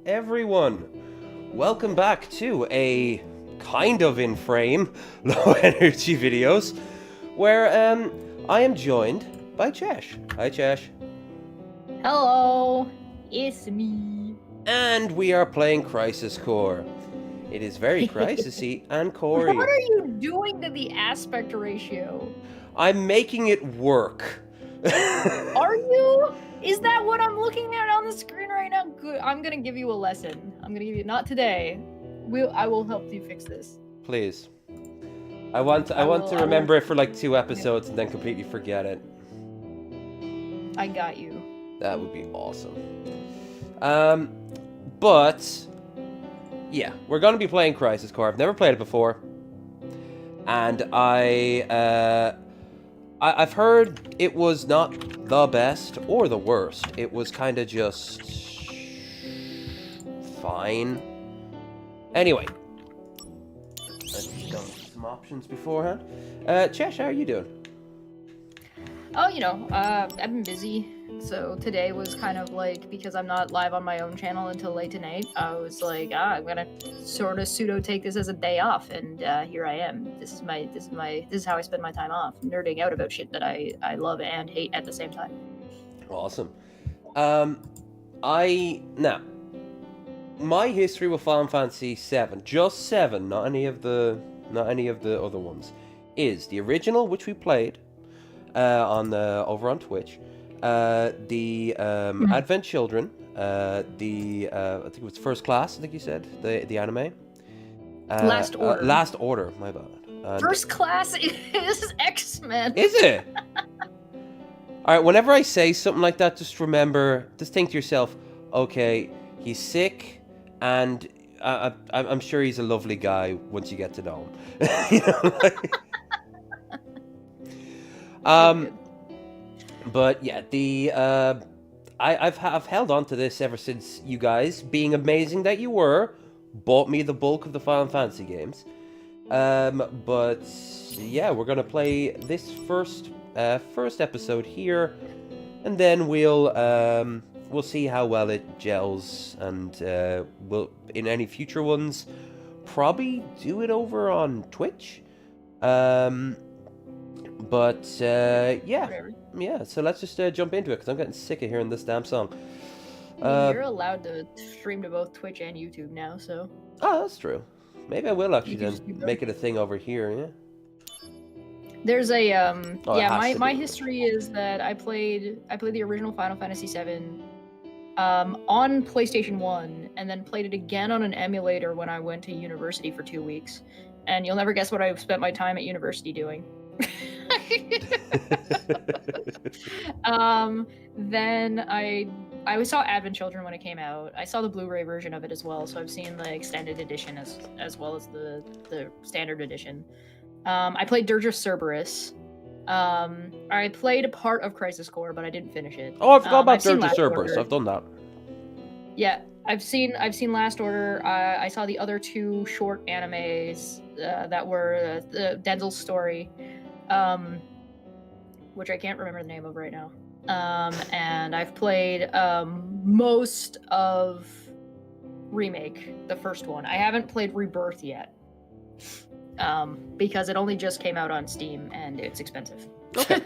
everyone. Welcome back to a kind of in frame low energy videos where I am joined by Chesh. Hi Chesh. Hello, it's me. And we are playing Crisis Core. It is very crisisy and core-y. What are you doing to the aspect ratio? I'm making it work. Are you? Is that what I'm looking at on the screen right now? Good. I'm gonna give you a lesson. I'm gonna give you, not today. I will help you fix this. Please. I want to remember it for like 2 episodes and then completely forget it. I got you. That would be awesome. But yeah, we're gonna be playing Crisis Core. I've never played it before, and I've heard it was not the best or the worst. It was kind of just fine. Anyway, let's go with some options beforehand. Chesh, how are you doing? Oh, I've been busy. So today was kind of like, because I'm not live on my own channel until late tonight, I was like, I'm gonna sort of pseudo take this as a day off, and here I am. This is how I spend my time off, nerding out about shit that I love and hate at the same time. Awesome. My history with Final Fantasy 7, just 7, not any of the other ones, is the original, which we played over on Twitch. The Advent Children, I think it was First Class, I think you said, the anime. Last Order. Last Order, my bad. First Class is X-Men. Is it? Alright, whenever I say something like that, just think to yourself, okay, he's sick, and I'm sure he's a lovely guy once you get to know him. But yeah, I've held on to this ever since you guys, being amazing that you were, bought me the bulk of the Final Fantasy games. But yeah, we're gonna play this first episode here, and then we'll see how well it gels, and we'll, in any future ones, probably do it over on Twitch. But yeah, so let's just jump into it, because I'm getting sick of hearing this damn song. You're allowed to stream to both Twitch and YouTube now, so... Oh, that's true. Maybe I will actually then make it a thing over here, yeah? There's a, my history is that I played the original Final Fantasy VII on PlayStation 1, and then played it again on an emulator when I went to university for 2 weeks. And you'll never guess what I spent my time at university doing. Then I saw Advent Children when it came out. I saw the Blu-ray version of it as well, so I've seen the extended edition as well as the standard edition. I played Dirge of Cerberus. I played a part of Crisis Core, but I didn't finish it. Oh, I forgot about Dirge of Cerberus. I've done that. Yeah, I've seen Last Order. I saw the other 2 short animes that were Denzel's story, which I can't remember the name of right now. And I've played most of Remake, the first one. I haven't played Rebirth yet, because it only just came out on Steam and it's expensive. Okay.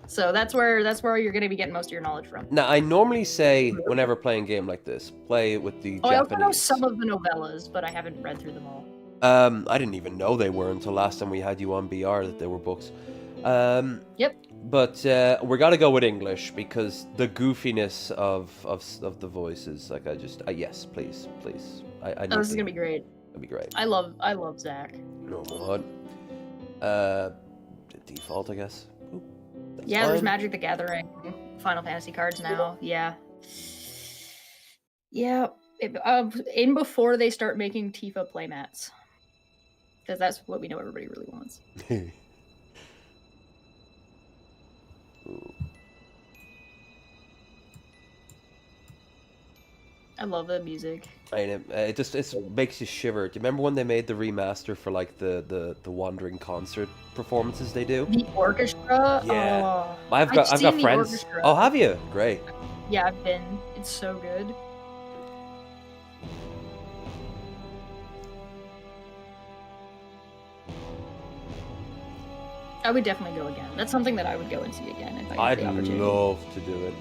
So that's where you're going to be getting most of your knowledge from. Now, I normally say, whenever playing a game like this, play with the Japanese. I also know some of the novellas, but I haven't read through them all. I didn't even know they were until last time we had you on BR, that they were books. Yep. But we're gotta go with English, because the goofiness of the voices, like yes, please. I this is gonna be great. It'll be great. I love Zach. No what? Default, I guess. Ooh, yeah, fine. There's Magic the Gathering Final Fantasy cards now. Yeah. In before they start making Tifa playmats, because that's what we know everybody really wants. I love the music. It makes you shiver. Do you remember when they made the remaster for like the Wandering concert performances they do? The orchestra? Yeah. Oh, I've got friends. Oh, have you? Great. Yeah, I've been. It's so good. I would definitely go again. That's something that I would go and see again if I I'd had the opportunity. love to do it.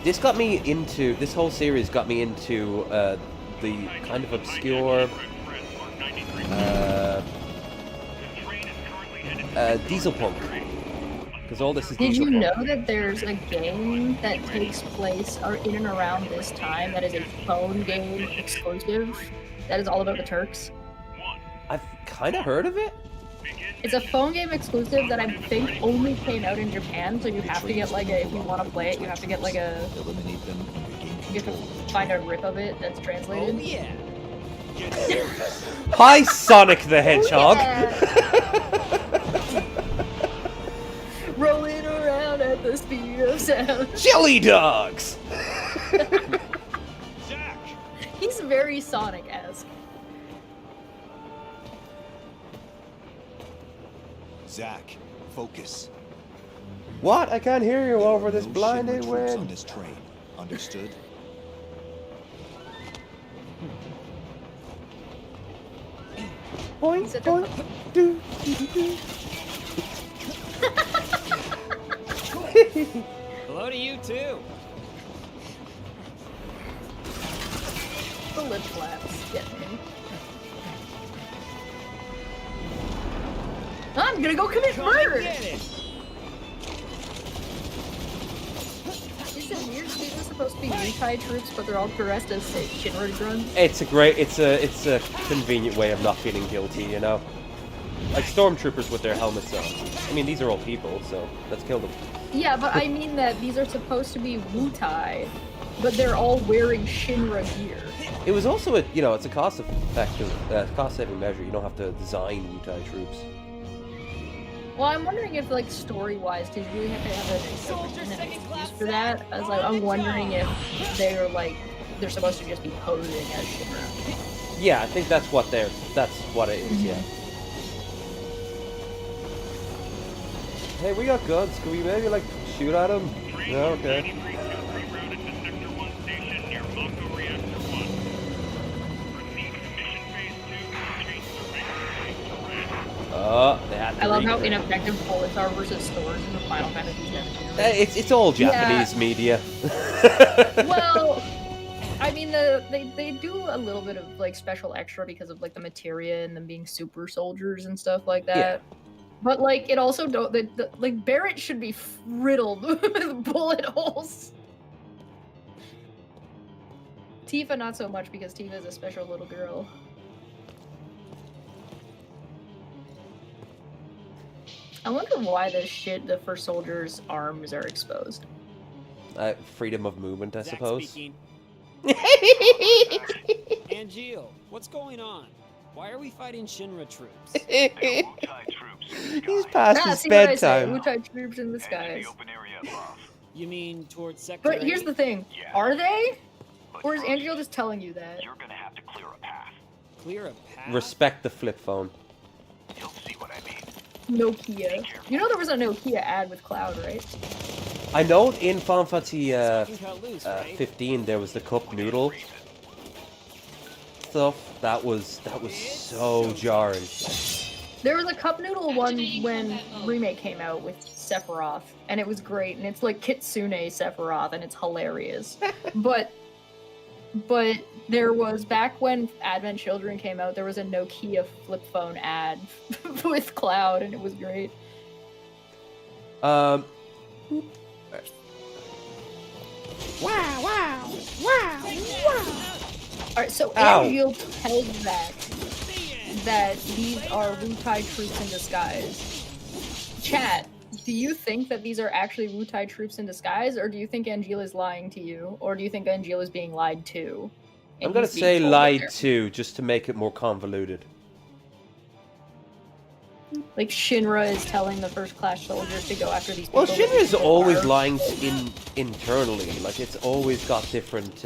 This whole series got me into the kind of obscure diesel punk. Because all this is Did diesel you punk. know that there's a game that takes place in and around this time that is a phone game exclusive that is all about the Turks? I've kind of heard of it. It's a phone game exclusive that I think only came out in Japan, so you have to get like if you want to play it, you have to get like Eliminate them under game you have to find a rip of it that's translated. Oh yeah. Hi, Sonic the Hedgehog. Rolling around at the speed of sound. Jelly dogs. He's very Sonic-esque. Zach, focus. What? I can't hear you over this No blinded Shinra troops on wind. this train. Understood? Boing, He's at boing, do, do, do, do. Hello to you too. The lip flaps get me. I'm gonna go commit murder! Get it. Is it weird? These are supposed to be Yukai troops, but they're all dressed as Shinra grunts. It's a convenient way of not feeling guilty, you know? Like stormtroopers with their helmets on. I mean, these are all people, so let's kill them. Yeah, but I mean that these are supposed to be Wutai, but they're all wearing Shinra gear. It was also it's a cost-saving measure. You don't have to design Wutai troops. Well, I'm wondering if, like, story-wise, did you really have to have an excuse for that? I'm wondering if they're supposed to just be posing as Shinra. Yeah, I think that's what it is. Yeah. Hey, we got guns. Can we maybe shoot at them? No, okay. I love how ineffective bullets are versus swords in the Final Fantasy VII. It's all Japanese media. Well, I mean, they do a little bit of special extra because of the materia and them being super soldiers and stuff like that. Yeah. But it also don't. Barrett should be riddled with bullet holes. Tifa not so much because Tifa is a special little girl. I wonder why the first soldier's arms are exposed. Freedom of movement, I Zach suppose. speaking. Angeal, what's going on? Why are we fighting Shinra troops? He's past his See what I say? bedtime. Wutai troops in the skies. You mean towards Sector But here's 8? the thing: are they, or is Angel just telling you that? You're gonna have to clear a path. Clear a path? Respect the flip phone. You'll see what I mean. Nokia. You know there was a Nokia ad with Cloud, right? I know in Final Fantasy Can cut loose, right? 15 there was the cup noodle stuff. That was so jarring. There was a cup noodle one when Remake came out with Sephiroth, and it was great, and it's like Kitsune Sephiroth, and it's hilarious. but there was, back when Advent Children came out, there was a Nokia flip phone ad with Cloud, and it was great. Um, Alright, so Ow. Angel tells Zack that these are Wutai troops in disguise. Chat, do you think that these are actually Wutai troops in disguise, or do you think Angela is lying to you, or do you think Angela is being lied to? and I'm gonna he's being say told that lied they're- to, just to make it more convoluted. Like Shinra is telling the first class soldiers to go after these people. Well, that Shinra's people always are. lying internally. Like, it's always got different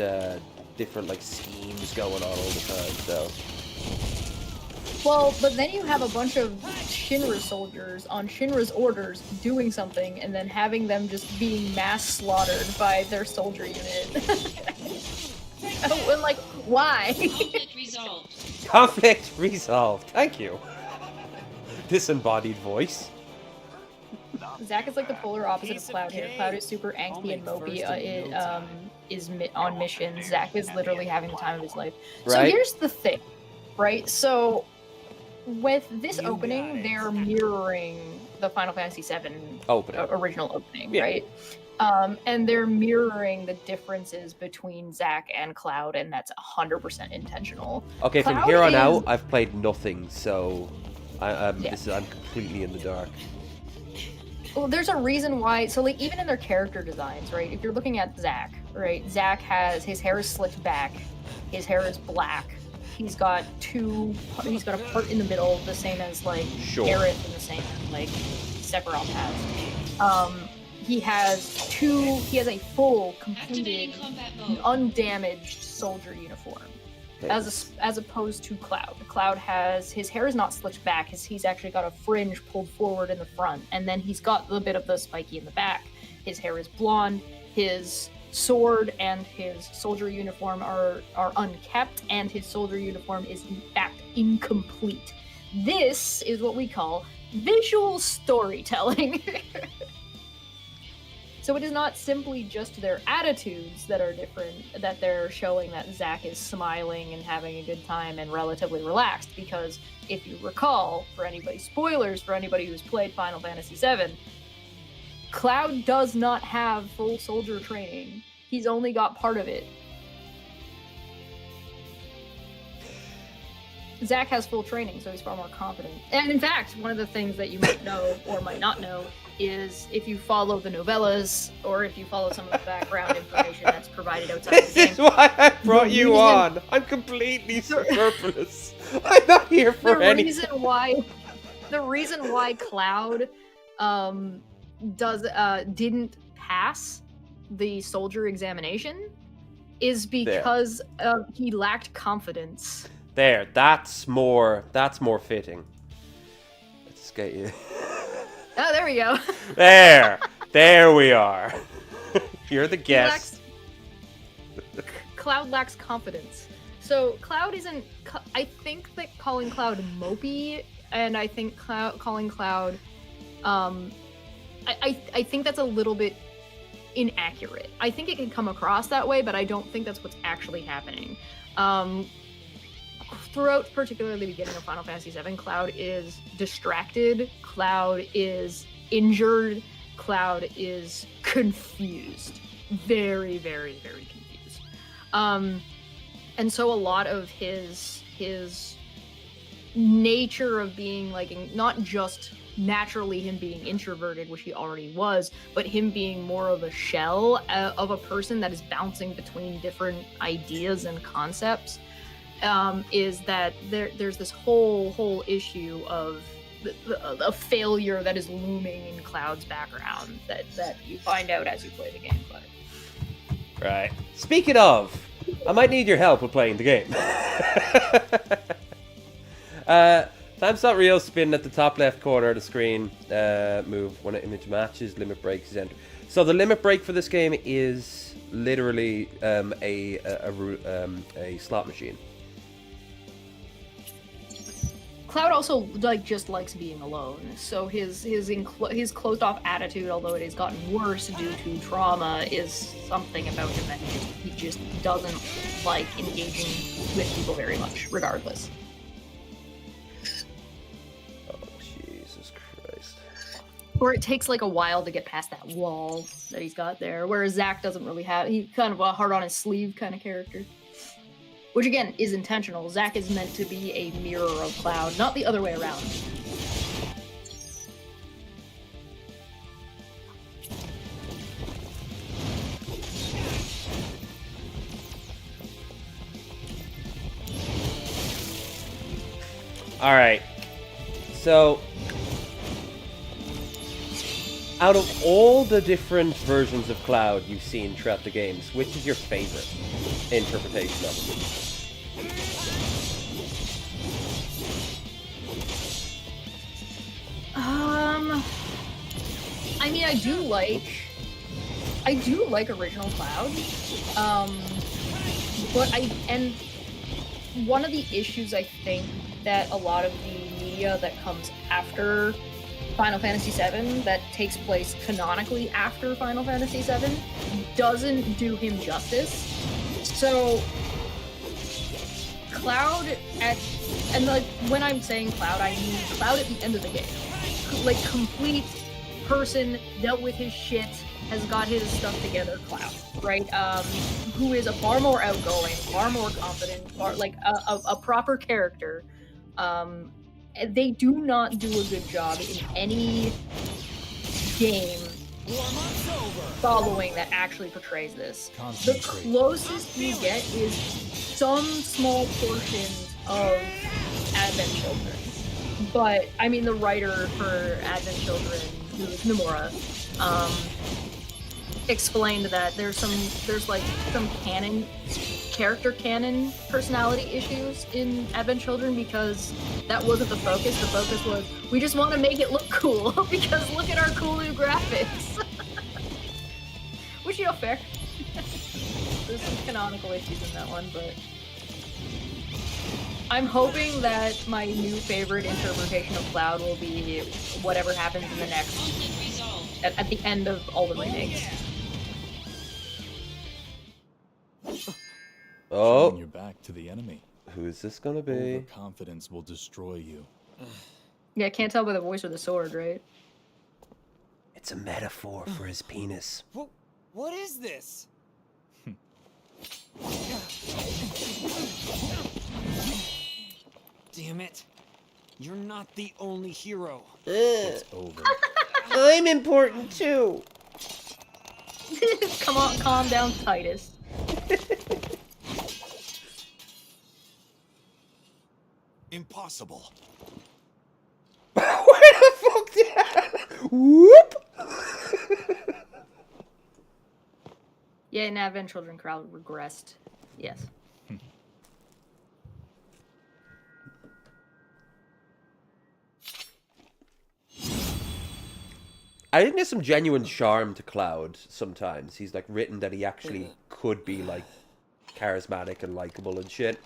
schemes going on all the time. So Well, but then you have a bunch of Shinra soldiers on Shinra's orders doing something, and then having them just being mass slaughtered by their soldier unit. Oh, and like, why? Conflict resolved. Conflict resolved. Thank you. Disembodied voice. Zack is like the polar opposite of Piece of Cloud here. cake. Cloud is super I'll angsty and make mopey. first in no time. On mission. Zack is literally having the time of his life. So Right. here's the thing, right? So with this You opening, got it. they're mirroring the Final Fantasy VII Opening. original opening, Yeah. right? And they're mirroring the differences between Zack and Cloud, and that's 100% intentional. Okay, from Cloud here on is- out, I've played nothing, so Yeah. I'm completely in the dark. Well, there's a reason why. So, like, even in their character designs, right? If you're looking at Zack, right? Zack has his hair is slicked back, his hair is black. He's got a part in the middle, the same as like Sure. Aerith and the same as like Sephiroth has. He has a full, Activating completed, combat mode. undamaged soldier uniform. Okay. As opposed to Cloud. Cloud has his hair is not slicked back. He's actually got a fringe pulled forward in the front, and then he's got a bit of the spiky in the back. His hair is blonde. His sword and his soldier uniform are unkept, and his soldier uniform is in fact incomplete. This is what we call visual storytelling. So it is not simply just their attitudes that are different, that they're showing that Zack is smiling and having a good time and relatively relaxed, because if you recall, spoilers for anybody who's played Final Fantasy VII, Cloud does not have full soldier training. He's only got part of it. Zack has full training, so he's far more confident. And in fact, one of the things that you might know or might not know is if you follow the novellas, or if you follow some of the background information that's provided outside This the game. is why I brought The you reason- on. I'm completely superfluous. I'm not here for the anything. reason why Cloud didn't pass the soldier examination is because he lacked confidence. There, that's more fitting. Let's get you. Oh, there we go. There we are. You're the guest. Cloud lacks confidence. So Cloud isn't. I think that calling Cloud mopey, and I think calling Cloud, I think that's a little bit inaccurate. I think it can come across that way, but I don't think that's what's actually happening. Throughout, particularly the beginning of Final Fantasy VII, Cloud is distracted, Cloud is injured, Cloud is confused. Very, very, very confused. And so a lot of his nature of being like, not just naturally him being introverted, which he already was, but him being more of a shell of a person that is bouncing between different ideas and concepts, is that there's this whole issue of a failure that is looming in Cloud's background that you find out as you play the game. Right. Speaking of, I might need your help with playing the game. Times.Rio spin at the top left corner of the screen. Move when an image matches. Limit break is entered. So the limit break for this game is literally a slot machine. Cloud also just likes being alone. So his closed off attitude, although it has gotten worse due to trauma, is something about him that he just doesn't like engaging with people very much, regardless. Oh, Jesus Christ. Or it takes like a while to get past that wall that he's got there, whereas Zack doesn't really have. He's kind of a heart on his sleeve kind of character. Which again is intentional. Zack is meant to be a mirror of Cloud, not the other way around. Alright. So, out of all the different versions of Cloud you've seen throughout the games, which is your favorite interpretation of it? I mean, I do like original Cloud. But one of the issues I think that a lot of the media that comes after Final Fantasy VII, that takes place canonically after Final Fantasy VII, doesn't do him justice. So Cloud and like when I'm saying Cloud, I mean Cloud at the end of the game. Like complete person, dealt with his shit, has got his stuff together, Cloud, right? Who is a far more outgoing, far more confident, like a proper character. They do not do a good job in any game following that actually portrays this. The closest you get is some small portion of Advent Children. But, I mean, the writer for Advent Children, who is Nomura, explained that there's like some character canon personality issues in Advent Children because that wasn't the focus. The focus was, we just want to make it look cool because look at our cool new graphics. Which, you know, fair. There's some canonical issues in that one, but I'm hoping that my new favorite interpretation of Cloud will be whatever happens in the next, at the end of all the remakes. Oh, Turn your back to the enemy. who is this gonna be? Overconfidence will destroy you. Yeah, I can't tell by the voice or the sword, right? It's a metaphor for his penis. What is this? Damn it. You're not the only hero. It's over. I'm important too. Come on, calm down, Titus. Impossible. Where the fuck did that? Whoop! Yeah, in Advent Children, Cloud regressed. Yes. I think there's some genuine charm to Cloud sometimes. He's like written that he actually could be like charismatic and likable and shit.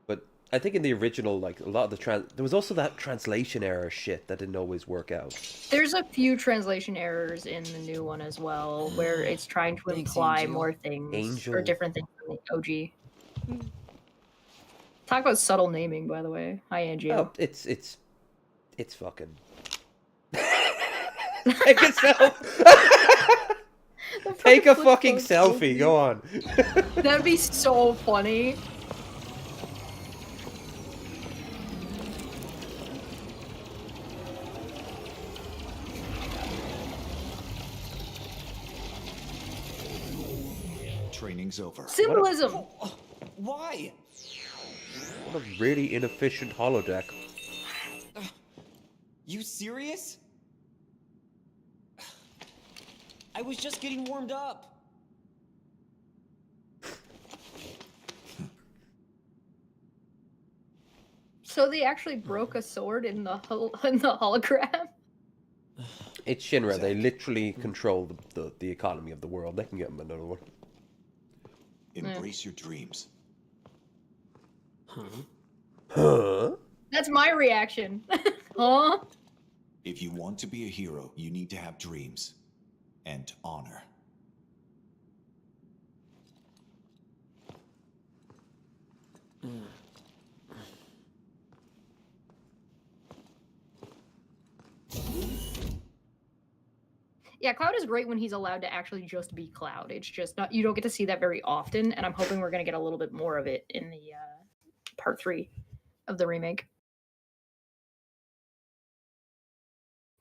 But I think in the original, like a lot of the there was also that translation error shit that didn't always work out. There's a few translation errors in the new one as well, where it's trying to imply Angel. more things Angel. or different things from the OG. Talk about subtle naming, by the way. Hi, Angio. Oh, it's fucking. Take a selfie. Take a fucking selfie. Go on. That'd be so funny. Training's over. Symbolism. Why? What a really inefficient holodeck. You serious? I was just getting warmed up. So they actually broke a sword in the hologram? It's Shinra. They literally control the economy of the world. They can get them another one. Embrace your dreams. Huh? That's my reaction. Huh? If you want to be a hero, you need to have dreams and honor. Yeah, Cloud is great when he's allowed to actually just be Cloud. It's just not, you don't get to see that very often, and I'm hoping we're going to get a little bit more of it in the part 3 of the remake.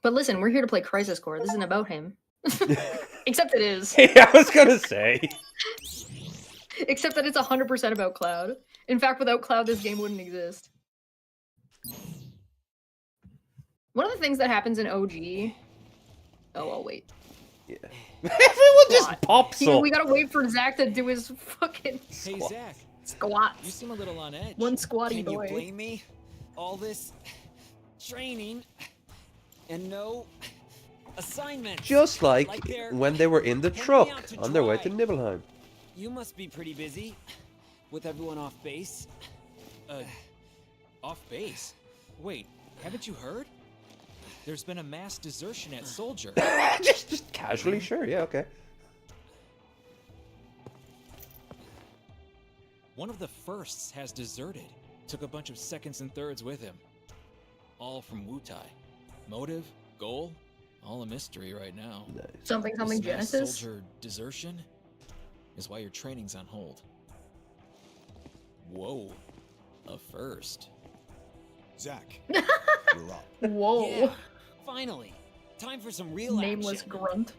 But listen, we're here to play Crisis Core. This isn't about him. Except it is. Yeah, I was gonna say. Except that it's 100% about Cloud. In fact, without Cloud, this game wouldn't exist. One of the things that happens in OG... Oh, I'll wait. Yeah. Everyone just pops Yeah, up. we gotta wait for Zach to do his fucking Hey, Zach. squats. You seem a little on edge. One squatty Can boy. you blame me? All this training and no assignments. Just like Like they're when they were in the pointing truck out to on their way to dry. Nibelheim. You must be pretty busy. with everyone off base. Off base? Wait, haven't you heard? There's been a mass desertion at Soldier. just casually, sure, yeah, okay. One of the firsts has deserted. Took a bunch of seconds and thirds with him. All from Wutai. Motive, goal, all a mystery right now. Something This mass Genesis? Soldier desertion is why your training's on hold. Whoa, a first. Zach, you're up. Whoa. Yeah, finally. Time for some real Nameless action. grunt.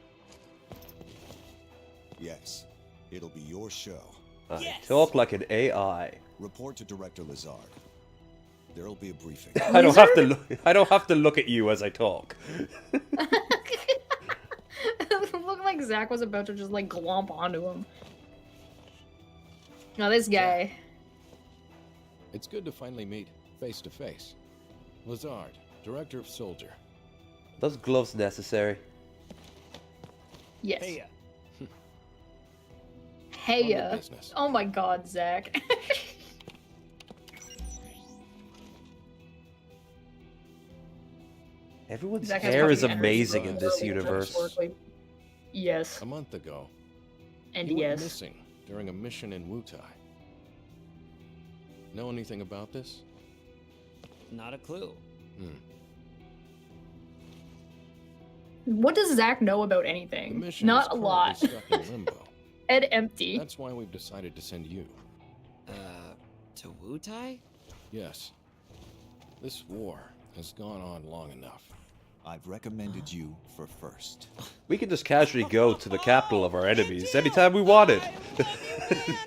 Yes, it'll be your show. I Yes! talk like an AI. Report to Director Lazard. There'll be a briefing. I don't have to look. I don't have to look at you as I talk. It looked like Zach was about to just like glomp onto him. Now this guy. It's good to finally meet face to face. Lazard, Director of Soldier. Those gloves necessary. Yes. Hey, Hey, On the business. oh my God, Zach. Everyone's Zach has hair is fucking amazing in energy. this universe. Historically. Yes, A month ago, and you went yes. missing during a mission in Wutai. Know anything about this? not a clue. What does Zach know about The anything? mission Not is a lot. currently stuck in limbo. Head empty. That's why we've decided to send you. To Wutai? Yes. This war has gone on long enough. I've recommended you for first. We can just casually go to the capital of our enemies anytime we wanted.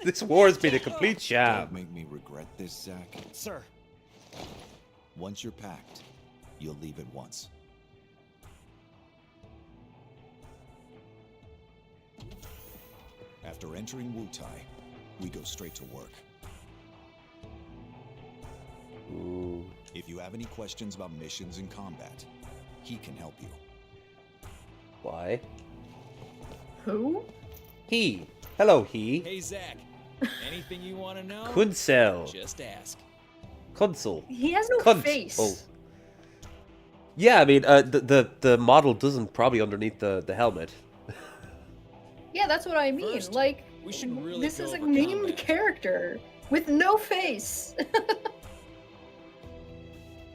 This war has been a complete Don't sham. make me regret this, Zach. Sir. Once you're packed, you'll leave at once. After entering Wutai, we go straight to work. Ooh. If you have any questions about missions and combat, he can help you. Why? Who? He. Hello, he. Hey, Zach. Anything you want to know? Kunsel. Just ask. Kunsel. He has no Kunt. face. Oh. Yeah, I mean, the model doesn't probably underneath the helmet. Yeah, that's what I mean. First, like, we should really this go is a over named combat. character with no face.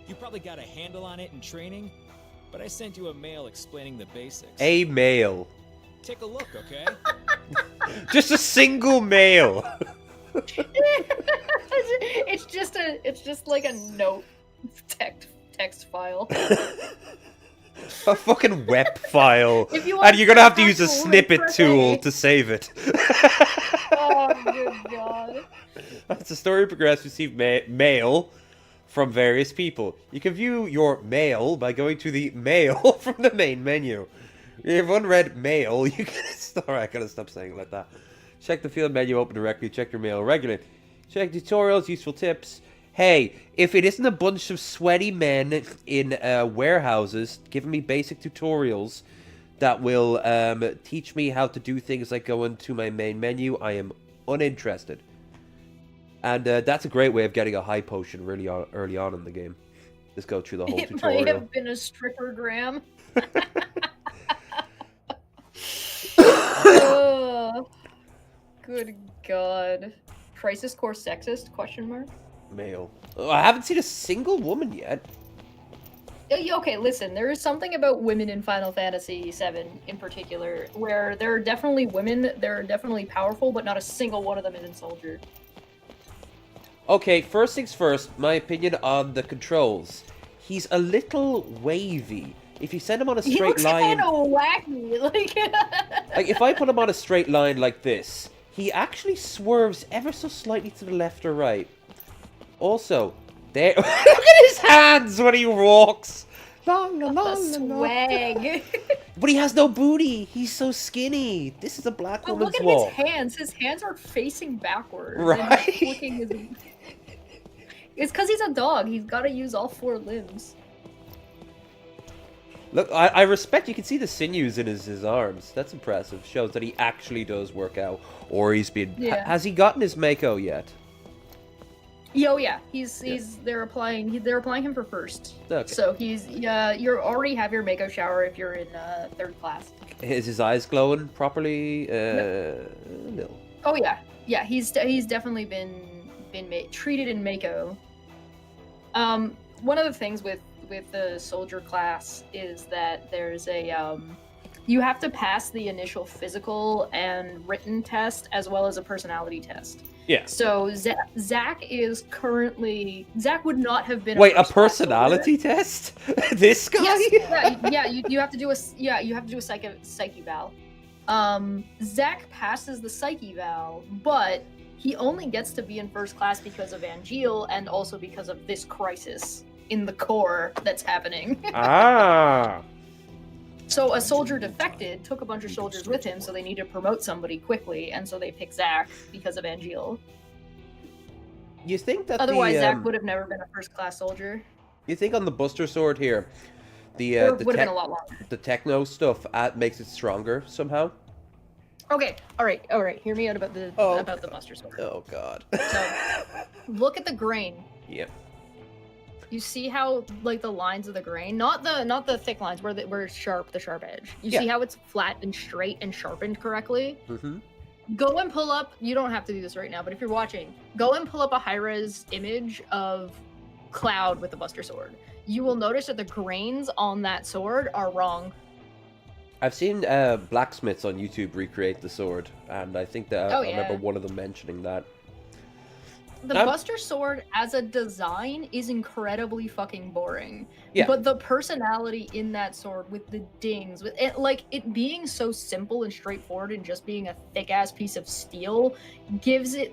You probably got a handle on it in training, but I sent you a mail explaining the basics. A male. Take a look, okay? Just a single male. it's just like a note text file. A fucking web file. If you want And you're gonna have to to use a actual snippet press tool A. to save it. Oh good God. As the story progresses, receive mail from various people. You can view your mail by going to the mail from the main menu. If you have unread mail, you can... Alright, I gotta stop saying it like that. Check the field menu, open directly, check your mail regularly. Check tutorials, useful tips. Hey, if it isn't a bunch of sweaty men in warehouses giving me basic tutorials that will teach me how to do things like go into my main menu, I am uninterested. And that's a great way of getting a high potion really early on in the game. Just go through the whole It might tutorial. have been a stripper gram. Good God. Crisis Core sexist? Question mark. Male. Oh, I haven't seen a single woman yet. Okay, listen, there is something about women in Final Fantasy VII in particular, where there are definitely women, they're definitely powerful, but not a single one of them is in Soldier. Okay, first things first, my opinion on the controls. He's a little wavy. If you send him on a He straight looks line... kind of wacky, like... Like, if I put him on a straight line like this, he actually swerves ever so slightly to the left or right. Also, there... Look at his hands when he walks! La, la, la, The la, la. swag. But he has no booty! He's so skinny! This is a black But woman's look at walk. his hands. His hands are facing backwards. and Right. he's flicking his... It's because he's a dog. He's got to use all four limbs. Look, I respect, you can see the sinews in his arms. That's impressive. Shows that he actually does work out. Or he's been... Yeah. Has he gotten his Mako yet? Yeah, they're applying him for first. Okay. So you already have your Mako shower if you're in 3rd class. Is his eyes glowing properly? A little. Oh yeah. He's definitely been treated in Mako. One of the things with the soldier class is that there's a you have to pass the initial physical and written test as well as a personality test. Yeah. So Zach would not have been. Wait, a personality test? This guy? Yes. You have to do a psyche val. Zach passes the psyche val, but he only gets to be in 1st class because of Angeal and also because of this crisis in the core that's happening. Ah. So a soldier defected, took a bunch of soldiers with him, so they need to promote somebody quickly, and so they pick Zach because of Angeal. You think that otherwise Zach would have never been a 1st class soldier? You think on the Buster Sword here, the would have been a lot longer. The techno stuff makes it stronger somehow? Okay, all right. Hear me out about the Buster Sword. Oh God. So, look at the grain. Yep. You see how like the lines of the grain, not the thick lines where the sharp edge. You see how it's flat and straight and sharpened correctly. Mm-hmm. Go and pull up. You don't have to do this right now, but if you're watching, go and pull up a high-res image of Cloud with the Buster Sword. You will notice that the grains on that sword are wrong. I've seen blacksmiths on YouTube recreate the sword, and I think that I remember one of them mentioning that. The Buster Sword as a design is incredibly fucking boring. Yeah. But the personality in that sword with the dings, with it, like it being so simple and straightforward and just being a thick ass piece of steel, gives it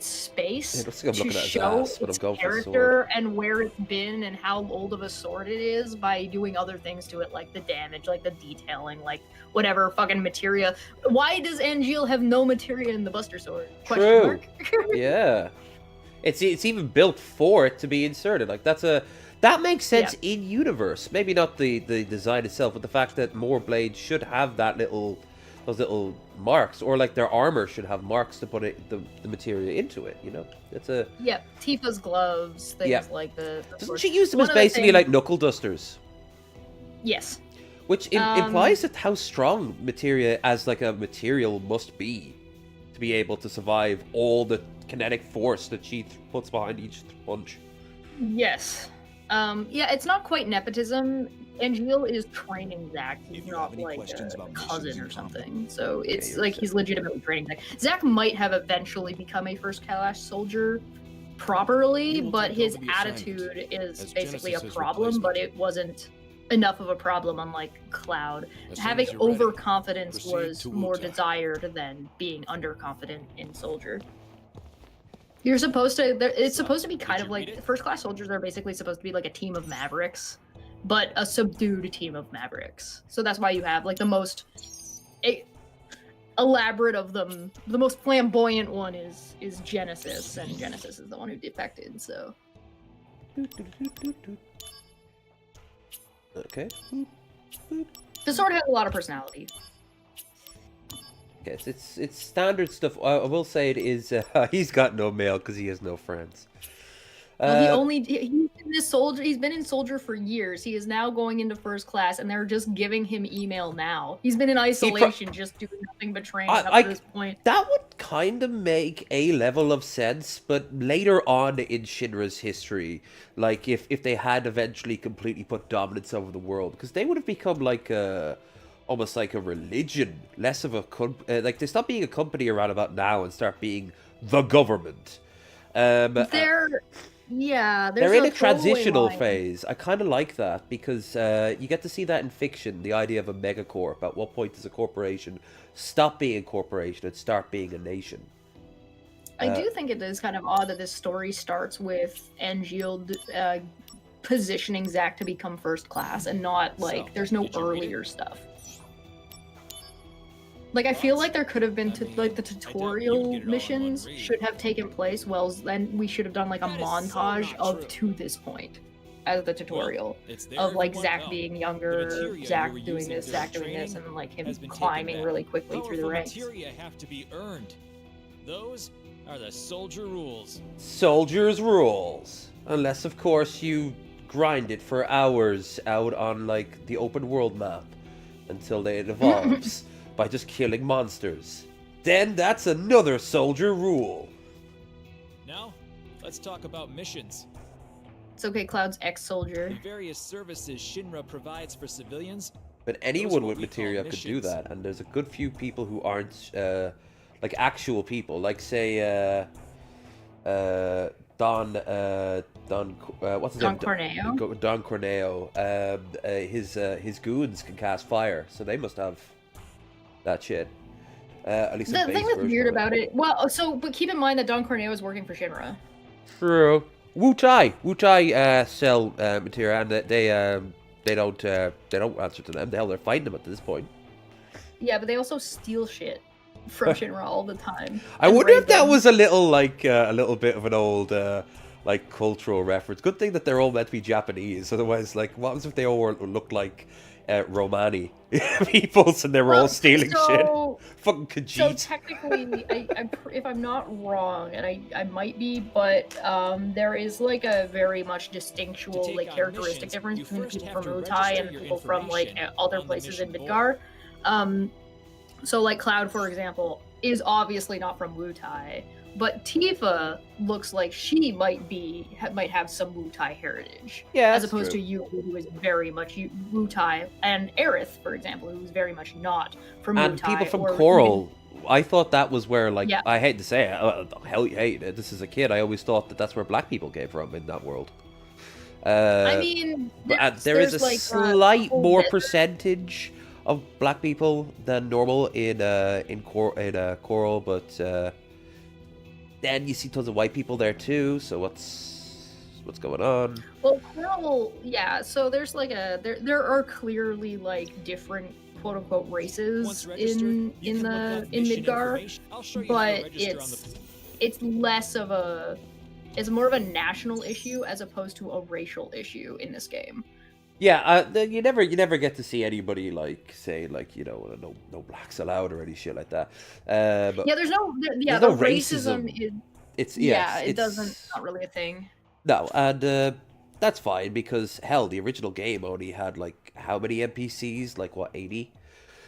space to show its character and where it's been and how old of a sword it is by doing other things to it, like the damage, like the detailing, like whatever fucking materia. Why does Angeal have no materia in the Buster Sword? True. Yeah. It's even built for it to be inserted. Like that makes sense in universe. Maybe not the design itself, but the fact that more blades should have those little marks, or like their armor should have marks to put the material into it. You know, it's a Tifa's gloves, things like the. Doesn't she use them as basically like knuckle dusters? Yes. Which implies that how strong materia as like a material must be to be able to survive all the kinetic force that she puts behind each punch. Yes. It's not quite nepotism. Angeal is training Zach. He's not like a cousin or something. So it's like he's legitimately training Zach. Zach might have eventually become a 1st class soldier properly, but his attitude is basically a problem, but it wasn't enough of a problem, unlike Cloud. Having overconfidence was more desired than being underconfident in soldier. You're supposed to. It's supposed to be kind of like 1st class soldiers are basically supposed to be like a team of mavericks, but a subdued team of mavericks. So that's why you have like the most elaborate of them. The most flamboyant one is Genesis, and Genesis is the one who defected. So. Okay. The sword has a lot of personality. Yes, it's standard stuff. I will say it is. He's got no mail because he has no friends. He's been in soldier for years. He is now going into 1st class, and they're just giving him email now. He's been in isolation, just doing nothing but training up to this point. That would kind of make a level of sense, but later on in Shinra's history, like if they had eventually completely put dominance over the world, because they would have become like almost like a religion, less of a like they stop being a company around about now and start being the government. They're in a transitional phase. I kind of like that because you get to see that in fiction, the idea of a megacorp. At what point does a corporation stop being a corporation and start being a nation? I do think it is kind of odd that this story starts with Angeal positioning Zach to become 1st class and not like there's no earlier stuff. Like, I feel like there could have been, the tutorial missions should have taken place, then we should have done, like, a montage of to this point as the tutorial. Of, like, Zach being younger, Zach doing this, and, like, him climbing really quickly through the ranks. Have to be earned. Those are the soldier rules. Soldiers rules. Unless, of course, you grind it for hours out on, like, the open world map until it evolves by just killing monsters. Then that's another soldier rule. Now, let's talk about missions. It's okay, Cloud's ex-soldier. The various services Shinra provides for civilians. But anyone with materia could do that, and there's a good few people who aren't, like, actual people. Like, say, Don, what's his name? Corneo? Don Corneo. His goons can cast fire, so they must have that shit. At least The thing that's weird about it, well, but keep in mind that Don Corneo is working for Shinra. True. Wu Tai sell materia, and they don't answer to them. They're fighting them at this point. Yeah, but they also steal shit from Shinra all the time. I wonder if that was a little bit of an old like cultural reference. Good thing that they're all meant to be Japanese. Otherwise, like, what was if they all looked like Romani peoples and they were all stealing shit? Fucking Khajiit. So technically, if I'm not wrong, and I might be, but there is like a very much distinctual like characteristic difference between people from Wutai and people from like other places in Midgar. So like Cloud, for example, is obviously not from Wutai, but Tifa looks like she might have some Wutai heritage. Yeah, as opposed to Yu, who is very much Wutai, and Aerith, for example, who is very much not from Wutai. And people from Coral, I thought that was where, like, yeah. I hate to say it, hey, this is a kid, I always thought that that's where black people came from in that world. I mean, there is a like slight more percentage of black people than normal in Coral, but then you see tons of white people there too. So what's going on? Well, Coral, yeah. So there's like there are clearly like different quote unquote races in Midgar, but it's less of it's more of a national issue as opposed to a racial issue in this game. Yeah, you never get to see anybody like say like, you know, no blacks allowed or any shit like that. But yeah, there's no racism is it's not really a thing. No, and that's fine because hell, the original game only had like how many NPCs? Like what, 80?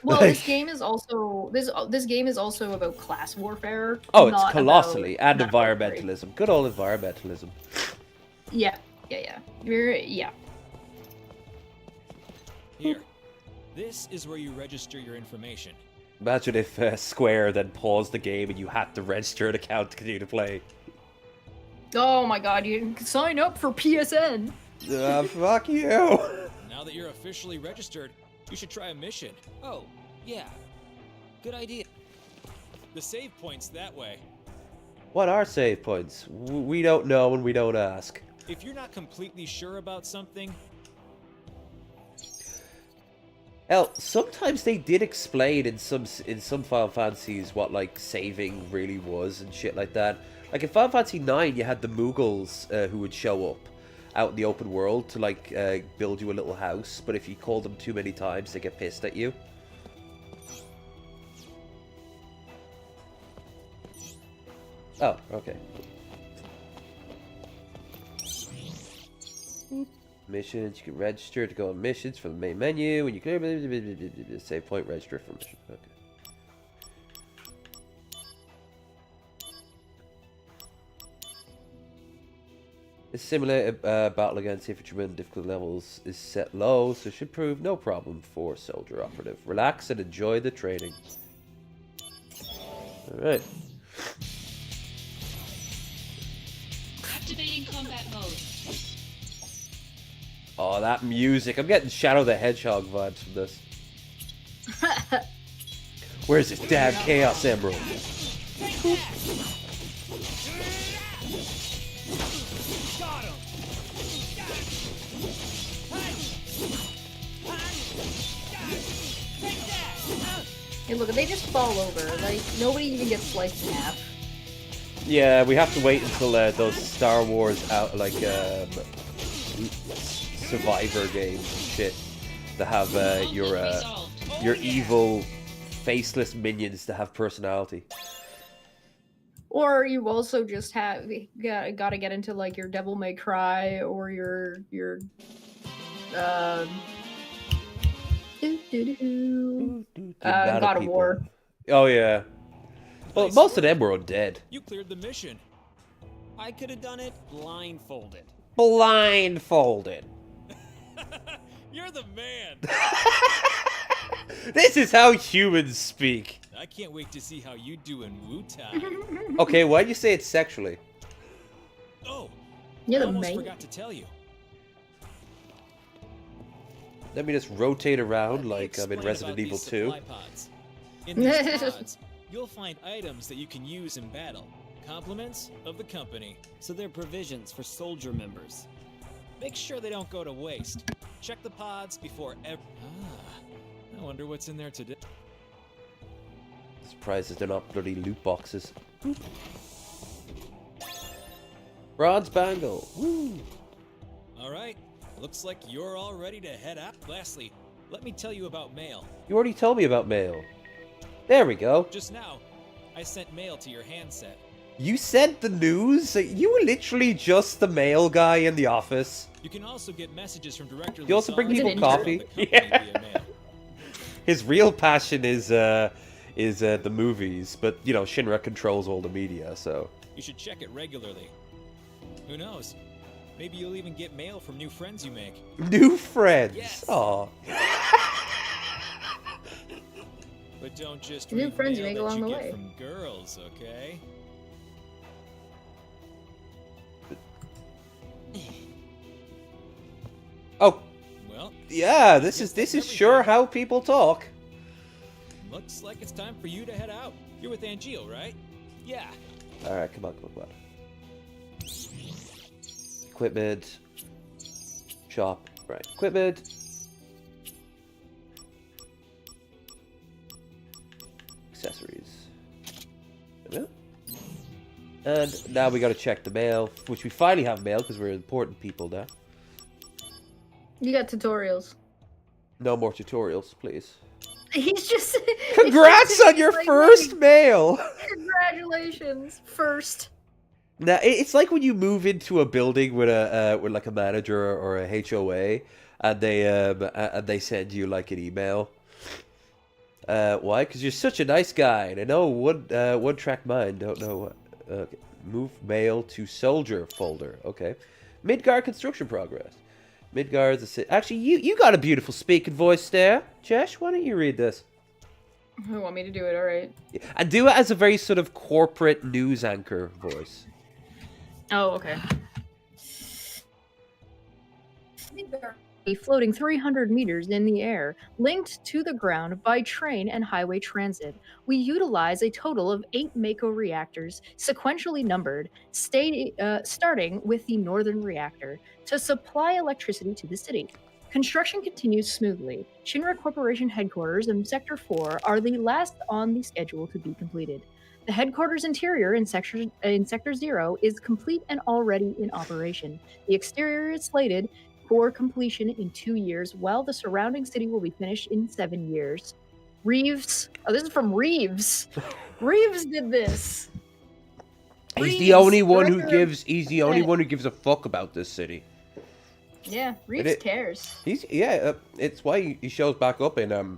Well, this game is also this game is also about class warfare. Oh, it's colossally and environmentalism. Good old environmentalism. Yeah. Here, this is where you register your information. Imagine if Square then paused the game and you had to register an account to continue to play. Oh my god, you can sign up for PSN. Fuck you. Now that you're officially registered, you should try a mission. Oh, yeah. Good idea. The save point's that way. What are save points? We don't know and we don't ask. If you're not completely sure about something... Hell, sometimes they did explain in some Final Fantasies what like saving really was and shit like that. Like in Final Fantasy 9, you had the Mughals who would show up out in the open world to like build you a little house, but if you called them too many times, they get pissed at you. Oh, okay. Missions, you can register to go on missions from the main menu, and you can save point, register for mission. Okay. This simulated battle against infantrymen difficulty levels is set low, so should prove no problem for soldier operative. Relax and enjoy the training. Alright. Activating combat mode. Oh, that music. I'm getting Shadow the Hedgehog vibes from this. Where's this damn Chaos Emerald? Hey, look, they just fall over. Like, nobody even gets sliced in half. Yeah, we have to wait until those Star Wars Survivor games and shit to have your evil, faceless minions to have personality. Or you also just got to get into like your Devil May Cry or your God of War. Oh yeah. Well, Nice most of work. them were undead. You cleared the mission. I could have done it blindfolded. Blindfolded. You're the man. This is how humans speak. I can't wait to see how you do in Wutai. Okay, why'd you say it sexually? Oh, You're I the almost mate. forgot to tell you. Let me just rotate around Let me like I'm in explain Resident about Evil these 2. supply pods. In these pods, you'll find items that you can use in battle. Compliments of the company. So they're provisions for soldier members. Make sure they don't go to waste. Check the pods before I wonder what's in there today. Surprises they're not bloody loot boxes. Bronze bangle. Woo. All right, looks like you're all ready to head out. Lastly, let me tell you about mail. You already told me about mail. There we go. Just now, I sent mail to your handset. You sent the news? You were literally just the mail guy in the office. You can also get messages from Director You also bring Lazar people and coffee? the company Yeah. via mail. His real passion is the movies, but you know Shinra controls all the media, so. You should check it regularly. Who knows? Maybe you'll even get mail from new friends you make. New friends. Yes. Aw. But don't just New read friends you mail make that along you the get way. from girls, okay? Oh, Well, yeah. This is sure how people talk. looks like it's time for you to head out. You're with Angel, right? Yeah. All right, come on. Equipment. Shop. Right. Equipment. Accessories. Yeah. And now we gotta check the mail, which we finally have mail because we're important people now. You got tutorials. No more tutorials, please. He's just. Congrats on your like, first mail! Congratulations, first. Now it's like when you move into a building with with like a manager or a HOA, and they send you like an email. Why? Because you're such a nice guy, and I know one track mind. Don't know what. Okay. Move mail to soldier folder. Okay. Midgar construction progress. Midgar is a city. Actually, you got a beautiful speaking voice there, Chesh. Why don't you read this? You want me to do it? All right. And do it as a very sort of corporate news anchor voice. Oh, okay. Floating 300 meters in the air, linked to the ground by train and highway transit. We utilize a total of 8 Mako reactors, sequentially numbered, starting with the northern reactor, to supply electricity to the city. Construction continues smoothly. Shinra Corporation headquarters in Sector 4 are the last on the schedule to be completed. The headquarters interior in Sector 0 is complete and already in operation. The exterior is slated for completion in 2 years, while the surrounding city will be finished in 7 years. Reeves. Oh, this is from Reeves. Reeves did this. He's the only one who director of- gives. He's the only one who gives a fuck about this city. Yeah, Reeves cares. It's why he shows back up in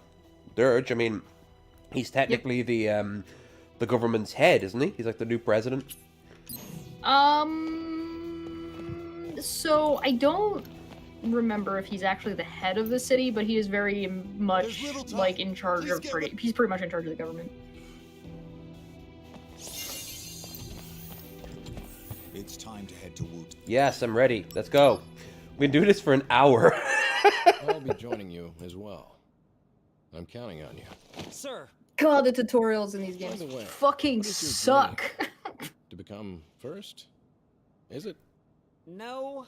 Dirge. I mean, he's technically the government's head, isn't he? He's like the new president. So I don't remember if he's actually the head of the city, but he is very much like in charge of he's pretty much in charge of the government. It's time to head to Woot. Yes, I'm ready. Let's go. We've been doing this for an hour. I'll be joining you as well. I'm counting on you. Sir, God, the tutorials in these games the way, fucking what is your suck. To become first? Is it? no.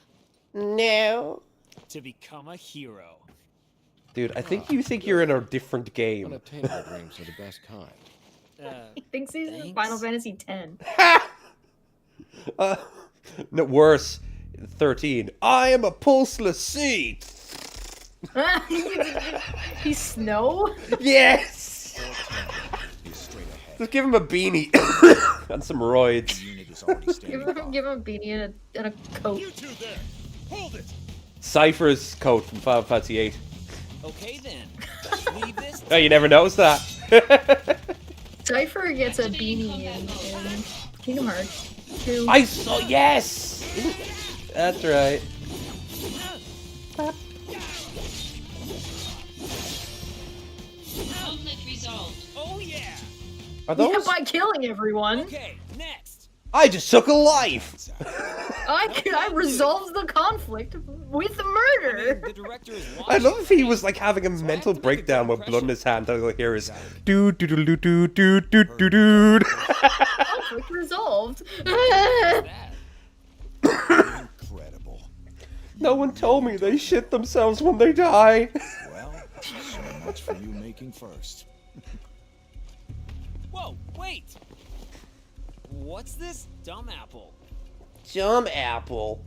No. To become a hero. Dude, I think you think you're in a different game. Unattainable dreams are the best kind. He thinks he's in Thanks. Final Fantasy X. No, worse. 13. I am a pulseless sea. He's snow? Yes. Is straight ahead. Just give him a beanie and some roids. The unit is already standing by. Give him a beanie and a coat. You two there! Hold it! Cypher's coat from Final Fantasy VIII. Okay then. Leave this. Oh, you never noticed that. Cypher gets a beanie in Kingdom Hearts 2. I saw, yes! That's right. Conflict resolved. Oh yeah. Are Yeah, those? by killing everyone. Okay, next. I just took a life! I resolved the conflict with I murder. mean, the director is watching. I love if he was like having a So I mental have to make a breakdown good with blood in his hand. All you'll hear is Exactly. doo doo doo doo doo doo doo doo doo. Conflict resolved. that. Incredible. No one told me they shit themselves when they die. Well, so much for you making first. Whoa, wait. What's this dumb apple? Dumb apple.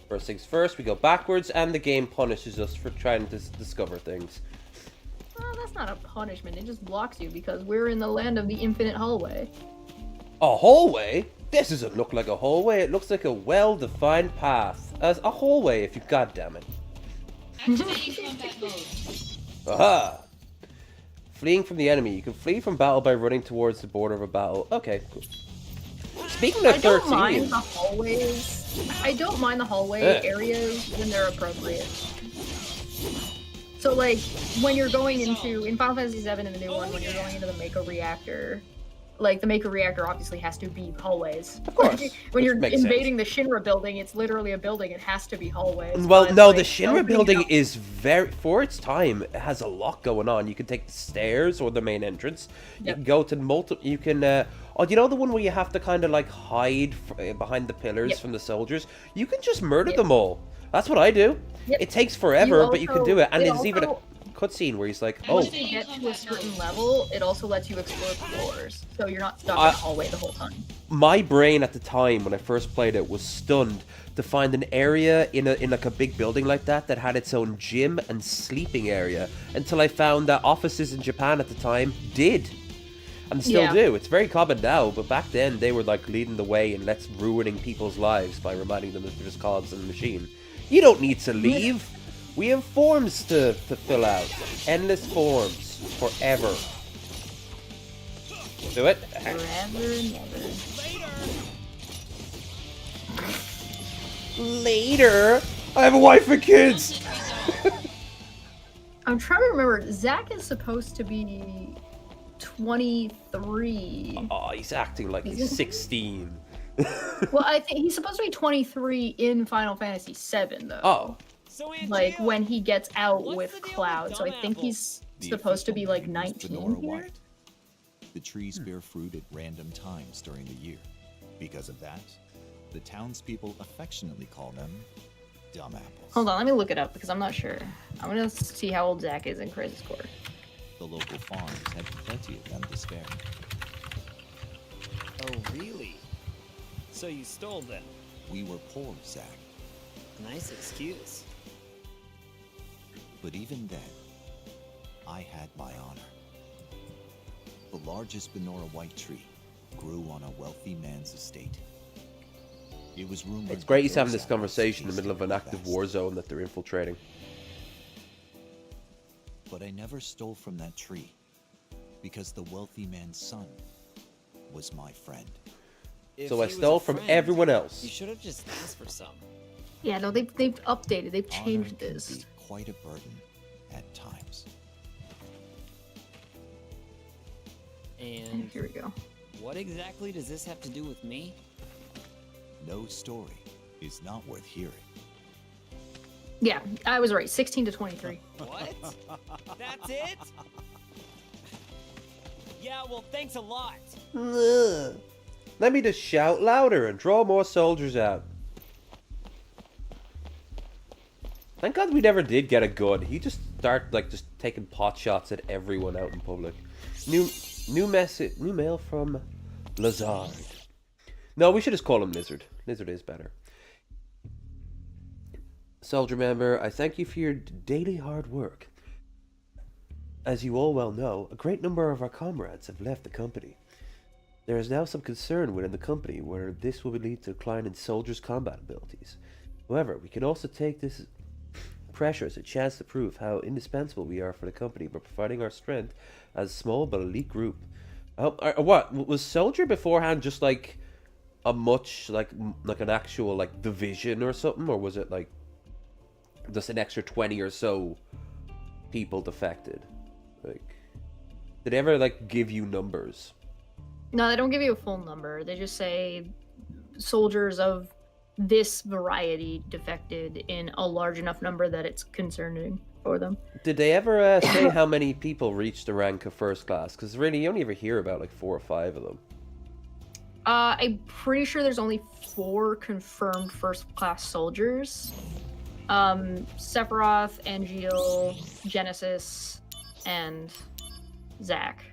First things first, we go backwards, and the game punishes us for trying to discover things. Well, that's not a punishment. It just blocks you because we're in the land of the infinite hallway. A hallway? This doesn't look like a hallway. It looks like a well-defined path. As a hallway, if you goddammit. Activating combat mode. Aha! Fleeing from the enemy. You can flee from battle by running towards the border of a battle. Okay, cool. Speaking of I don't 13... mind the hallways. I don't mind the hallway areas when they're appropriate. So, like, when you're going into, in Final Fantasy VII in the new one, when you're going into the Mako Reactor, like, the Mako Reactor obviously has to be hallways. Of course. When Which you're makes invading the Shinra building, it's literally a building. It has to be hallways. Well, but, no, like, the Shinra opening building up- is very, for its time, it has a lot going on. You can take the stairs or the main entrance. You Yep. can go to multiple, you can, oh, you know the one where you have to kind of like hide behind the pillars Yep. from the soldiers? You can just murder Yep. them all. That's what I do. Yep. It takes forever, but you can do it. And it there's even a also- cutscene where he's like, oh, Once you get to a certain level, it also lets you explore floors, so you're not stuck I- in a hallway the whole time. my brain at the time when I first played it was stunned to find an area in like a big building like that that had its own gym and sleeping area until I found that offices in Japan at the time did. And they still Yeah. do. It's very common now, but back then they were like leading the way and let's ruining people's lives by reminding them that they're just cogs in the machine. You don't need to leave. We have forms to fill out. Endless forms. Forever. Do it. Forever and ever. Later. I have a wife and kids. Conflict resolved. I'm trying to remember. Zach is supposed to be 23. Oh, he's acting like he's 16. Well, I think he's supposed to be 23 in Final Fantasy VII, though. Oh. So Angel, Like when he gets out What's with the deal with Cloud. So I Dumb think Apple? he's The supposed to be official like name is 19 Venora here. White. The trees bear fruit at random times during the year. Because of that, the townspeople affectionately call them dumb apples. Hold on, let me look it up because I'm not sure. I'm gonna see how old Zach is in Crisis Core. The local farms had plenty of them to spare. Oh really? So you stole them? We were poor, Zach. Nice excuse. But even then, I had my honor. The largest Benora white tree grew on a wealthy man's estate. It was rumored It's great that he's having those this conversation in the apples middle of an tasted active the war best. zone that they're infiltrating. But I never stole from that tree, because the wealthy man's son was my friend. If So I he was stole a from friend, everyone else. You should have just asked for some. Yeah, no, they've updated, they've Honor changed can this. be quite a burden at times. And Here we go. what exactly does this have to do with me? No story is not worth hearing. Yeah, I was right. 16 to 23. What? That's it? Yeah, well, thanks a lot. Ugh. Let me just shout louder and draw more soldiers out. Thank God we never did get a gun. He just started like just taking pot shots at everyone out in public. New mail from Lazard. No, we should just call him Lizard. Lizard is better. Soldier member, I thank you for your daily hard work. As you all well know, a great number of our comrades have left the company. There is now some concern within the company whether this will lead to a decline in soldiers' combat abilities. However, we can also take this pressure as a chance to prove how indispensable we are for the company by providing our strength as a small but elite group. What was Soldier beforehand just like a much like an actual like division or something, or was it like just an extra 20 or so people defected? Like, did they ever like give you numbers? No, they don't give you a full number. They just say soldiers of this variety defected in a large enough number that it's concerning for them. Did they ever say how many people reached the rank of first class? Because really, you only ever hear about like 4 or 5 of them. I'm pretty sure there's only 4 confirmed first class soldiers. Sephiroth, Angeal, Genesis, and Zack.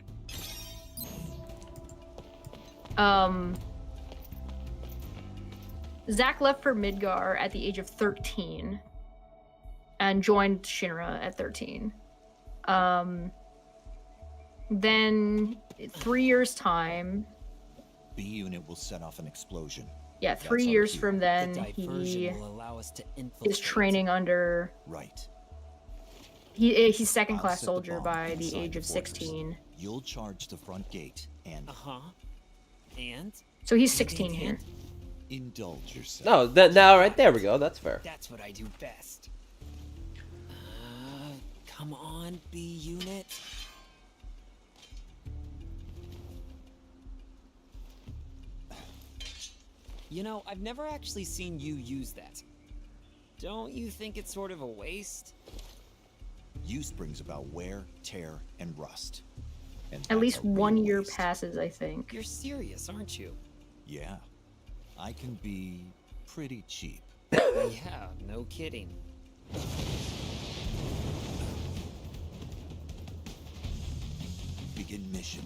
Zack left for Midgar at the age of 13 and joined Shinra at 13. Then 3 years time. B unit will set off an explosion. Yeah, That's 3 our years cue. from then The he diversion will allow us to infiltrate. is training under. Right. He's second I'll class set the soldier bomb by the inside age of the fortress. 16. You'll charge the front gate and And So he's 16 here. indulge yourself. No, now right there we go. That's fair. that's what I do best. Come on, B unit. You know, I've never actually seen you use that. Don't you think it's sort of a waste? Use brings about wear, tear, and rust. And At that's least a real 1 year waste. passes, I think. You're serious, aren't you? Yeah. I can be pretty cheap. Yeah, no kidding. Begin mission.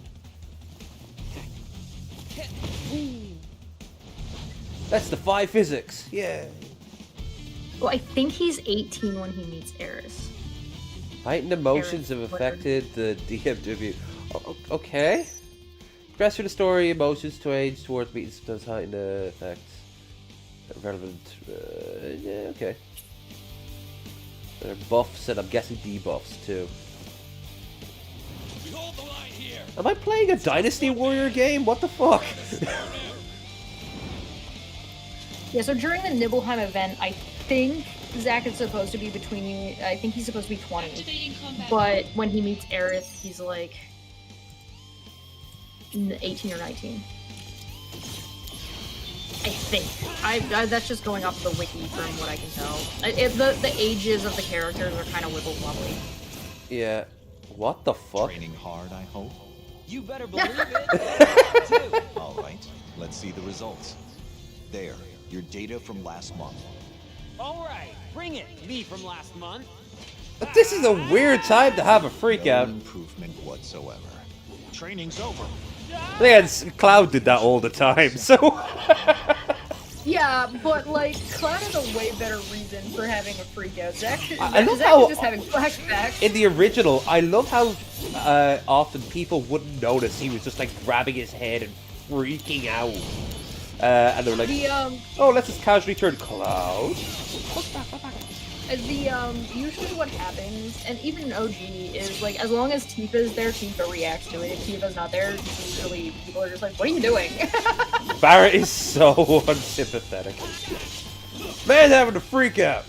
Let's defy physics. Yeah. Well, I think he's 18 when he meets Eris. Heightened emotions have Eric, affected the DFW. Okay. Progress through the story, emotions to age towards meeting sometimes heightened effects. Relevant. Yeah, okay. There are buffs and I'm guessing debuffs too. Behold the line here. Am I playing a Dynasty Warrior game? What the fuck? Yeah, so during the Nibelheim event, I think Zack is supposed to be between. I think he's supposed to be 20. Activating combat But mode. when he meets Aerith, he's like 18 or 19. I think. I that's just going off the wiki from what I can tell. The ages of the characters are kind of wibble wobbly. Yeah. What the fuck? Training hard, I hope. You better believe it. Too. All right, let's see the results. There, your data from last month. All right, bring it. Me from last month. But this is a weird time to have a freak No out. improvement whatsoever. Training's over. Yeah, Cloud did that all the time, so... Yeah, but like Cloud has a way better reason for having a freak out. Zack I love Zack how- is just having flashbacks. In the original, I love how often people wouldn't notice he was just like grabbing his head and freaking out. And they were like, oh, let's just casually turn Cloud. Usually what happens, and even in OG, is like as long as Tifa's there, Tifa reacts to it. If Tifa's not there, usually people are just like, "What are you doing?" Barrett is so unsympathetic. Man's having a freak out.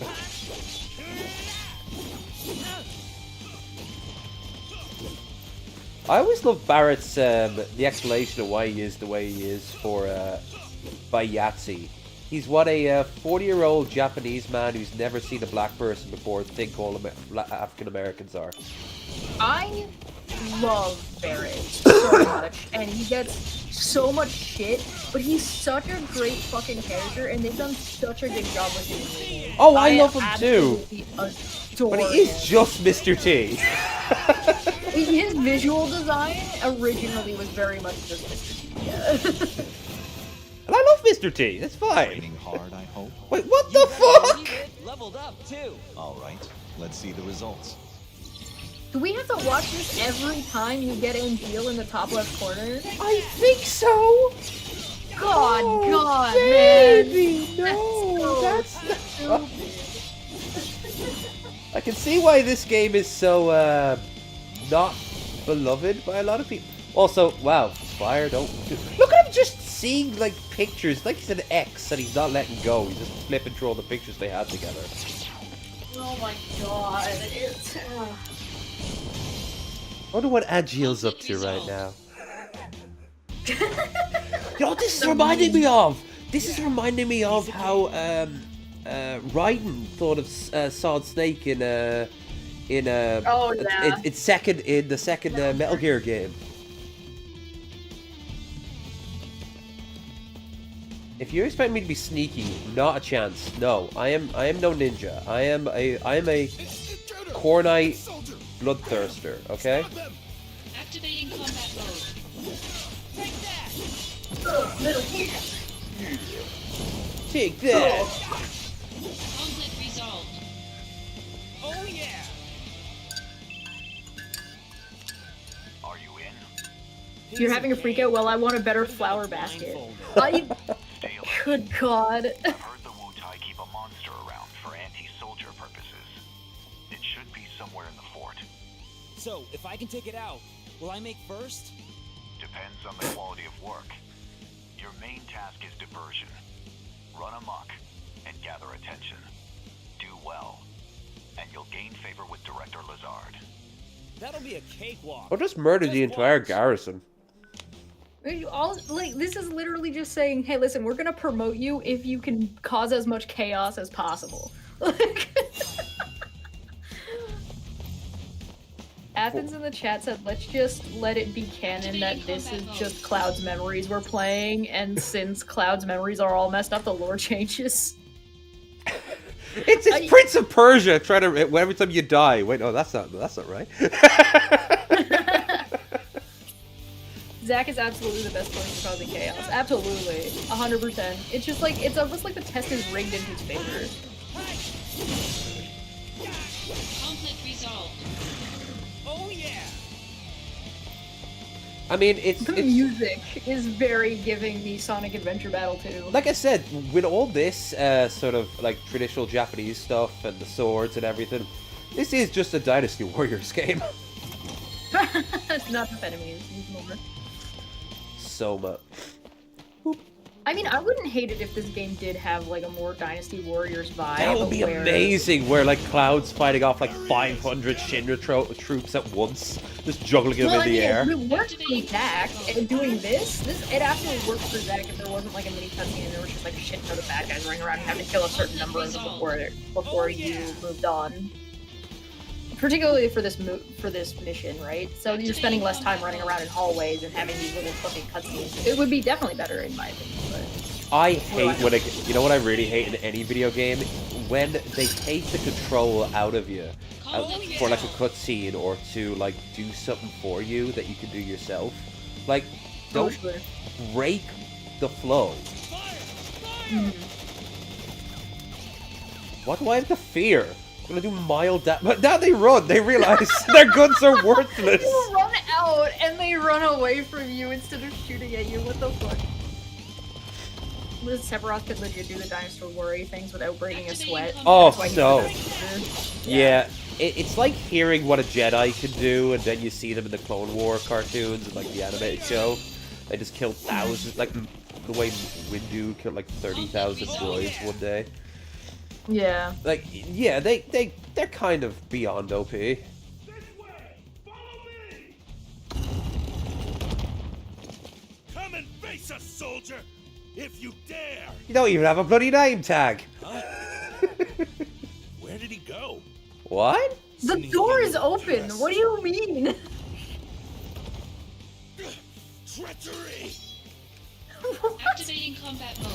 I always love Barrett's the explanation of why he is the way he is for by Yahtzee. He's what a 40-year-old Japanese man who's never seen a black person before think all African Americans are. I love Barrett so much, and he gets so much shit, but he's such a great fucking character, and they've done such a good job with him. Oh, I love him too. absolutely adore But he is him. just Mr. T. His visual design originally was very much just Mr. T. Yeah. And I love Mr. T. It's fine. Training hard, I hope. Wait, what the You better fuck? believe it. Leveled up too. All right, let's see the results. Do we have to watch this every time you get in deal in the top left corner? I think so. God, Oh, God, baby, man. no, That's that's stupid. I can see why this game is so not beloved by a lot of people. Also, wow, fire! Don't look at him just seeing like pictures, like he's an ex, and he's not letting go. He's just flipping through all the pictures they had together. Oh my God, it's. I wonder what Agil's up to right now. You know what this is reminding me of? This is reminding me of how Raiden thought of Solid Snake in Oh, yeah. in the second Metal Gear game. If you expect me to be sneaky, not a chance. No, I am no ninja. I am a Cornite bloodthirster. Okay. Activating combat mode. Take that. Conflict resolved. Oh yeah! Are you in? You're having a freak out? Well, I want a better flower basket. Stay alert. Good God. I've heard the Wutai keep a monster around for anti-soldier purposes. It should be somewhere in the fort. So, if I can take it out, will I make first? Depends on the quality of work. Your main task is diversion. Run amok and gather attention. Do well, and you'll gain favor with Director Lazard. That'll be a cakewalk. Or just murder the entire garrison. This is literally just saying, hey, listen, we're gonna promote you if you can cause as much chaos as possible. Athens in the chat said, let's just let it be canon that this is just Cloud's memories we're playing, and since Cloud's memories are all messed up, the lore changes. It's Prince of Persia trying to every time you die. Wait, no, that's not right. Zach is absolutely the best person for causing chaos. Absolutely. 100%. It's just like, it's almost like the test is rigged in his favor. Conflict resolved. Oh yeah! I mean, it's The music is very giving the Sonic Adventure Battle 2. like I said, with all this sort of like traditional Japanese stuff and the swords and everything, this is just a Dynasty Warriors game. It's not the enemies. Use more. So much. I mean, I wouldn't hate it if this game did have like a more Dynasty Warriors vibe. That would be amazing, where like Cloud's fighting off like 500 Shinra troops at once, just juggling them in the air. It worked for Zack, and doing this, it absolutely worked for Zack if there wasn't like a mini cutscene and there was just like a shit ton of bad guys running around and having to kill a certain number of them before you moved on. Particularly for this mission, right? So you're spending less time running around in hallways and having these little fucking cutscenes. It would be definitely better in my opinion. But I hate when you know what I really hate in any video game? When they take the control out of you for like a cutscene or to like do something for you that you can do yourself. Like, don't break the flow. What do I have to fear? I'm gonna do mild damage. But now they run. They realize their guns are worthless. you run out and they run away from you instead of shooting at you. What the fuck? Liz Sephiroth could legit do the Dinosaur Worry things without breaking a sweat. Oh, That's why he's no. the best. Yeah, it's like hearing what a Jedi can do, and then you see them in the Clone War cartoons and like the animated show. They just kill thousands, like the way Windu killed like 30,000 droids one day. Yeah. Like, yeah, they're kind of beyond OP. Come and face us, soldier, if you dare. You don't even have a bloody name tag. Where did he go? What? The door is open. What do you mean? Treachery! Activating combat mode.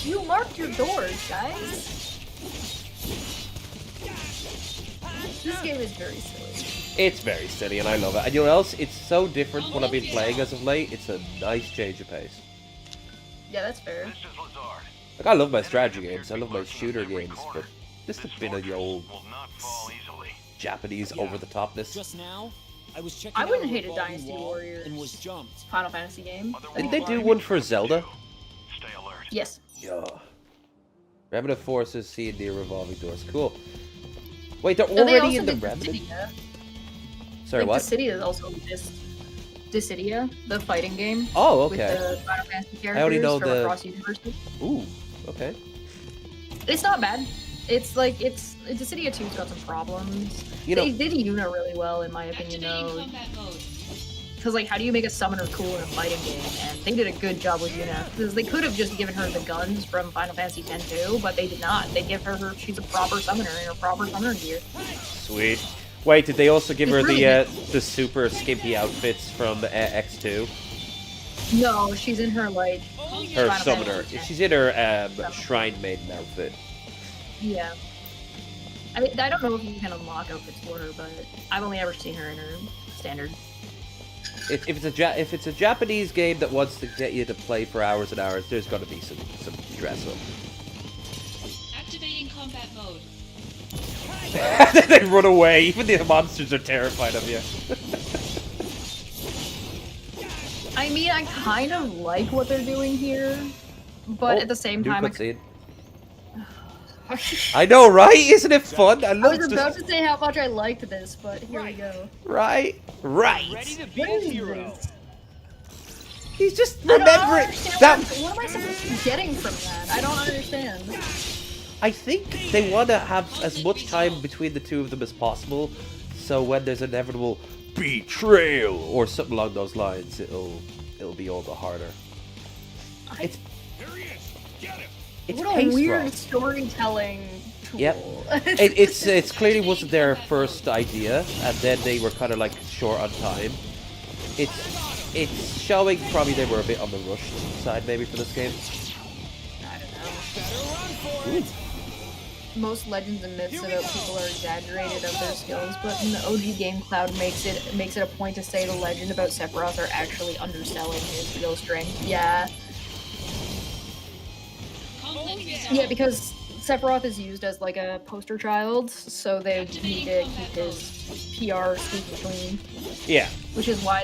You marked your doors, guys. This game is very silly. It's very silly, and I love it. And you know what else? It's so different from what I've been playing as of late. It's a nice change of pace. Yeah, that's fair. This is Lazard. Like, I love my strategy games. I love my shooter games, but this has been a old Will not fall easily. Japanese Yeah. over the topness. Just now, I was checking I out wouldn't a hate a revolving Dynasty wall Warriors and was jumped. Final Fantasy game. Didn't they do one for Zelda? Stay alert. Yes. Yeah. Remnant forces see near revolving doors. Cool. Wait, they're No, they already also in the did Remnant? Dissidia. Sorry, like, what? Dissidia is also Dissidia, the fighting game. Oh, With okay. the Final Fantasy characters I only know from the- across universes. Ooh, okay. It's not bad. It's like Dissidia 2's got some problems. You know, They did Yuna really well, in my opinion, Activating though. combat mode. Because like, how do you make a summoner cool in a fighting game? And they did a good job with Yuna. Because they could have just given her the guns from Final Fantasy X too, but they did not. They give her she's a proper summoner in her proper summoner gear. sweet. Wait, did they also give It's her really the super skimpy outfits from X2? No, she's in her like Her Final summoner. Fantasy X. She's in her shrine maiden outfit. Yeah. I mean, I don't know if you can unlock outfits for her, but I've only ever seen her in her standard. If it's a Japanese game that wants to get you to play for hours and hours, there's got to be some dress up. Activating combat mode. They run away. Even the monsters are terrified of you. I mean, I kind of like what they're doing here, but at the same time, I know, right? Isn't it fun? I was about to say how much I liked this, but here we go. Right. Ready to be What a is hero. this? He's just I don't remembering understand that. What am I supposed to be getting from that? I don't understand. I think they want to have as much time between the two of them as possible, so when there's inevitable betrayal or something along those lines, it'll be all the harder. It's Here he is. Get him. it's What a paced weird wrong. storytelling tool. Yep. It's clearly wasn't their first idea, and then they were kind of like short on time. It's showing probably they were a bit on the rushed side maybe for this game. I don't know. Better run for it. Most legends and myths about people are exaggerated of their skills, but in the OG game, Cloud makes it a point to say the legend about Sephiroth are actually underselling his real strength. Yeah, Conflict resolved. yeah, because Sephiroth is used as like a poster child, so they need to keep his PR squeaky clean. Yeah. Which is why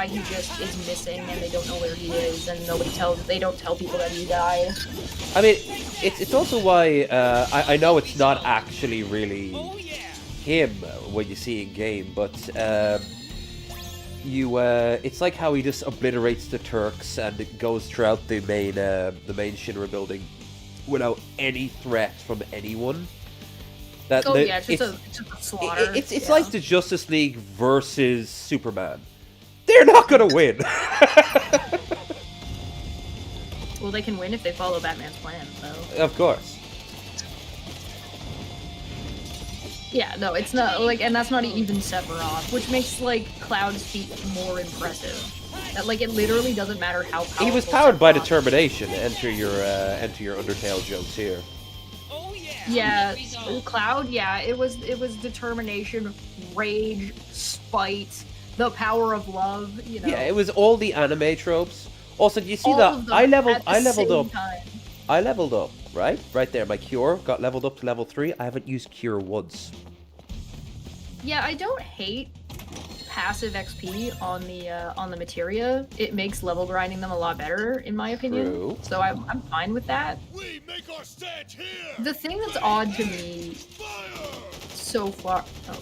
he just is missing, and they don't know where he is, and they don't tell people that he died. I mean, it's also why I know it's not actually really him when you see in game, but it's like how he just obliterates the Turks and it goes throughout the main Shinra building without any threat from anyone. It's just a slaughter. It's like the Justice League versus Superman. They're not gonna win. Well, they can win if they follow Batman's plan, so. Of course. Yeah, no, it's not, like, and that's not even Sephiroth, which makes, like, Cloud's feat more impressive. That, like, it literally doesn't matter how powerful He was powered by Sephiroth is. determination. Enter your Undertale jokes here. Yeah, Resolved. Cloud, yeah, it was determination, rage, spite, the power of love, you know. Yeah, it was all the anime tropes. Also, do you see all that of them I leveled at the same up. time. I leveled up, right? Right there, my cure got leveled up to level 3. I haven't used cure once. Yeah, I don't hate passive XP on the materia. It makes level grinding them a lot better, in my opinion. True. So I'm fine with that. We make our stand here. The thing that's odd to me Fire. so far. Oh.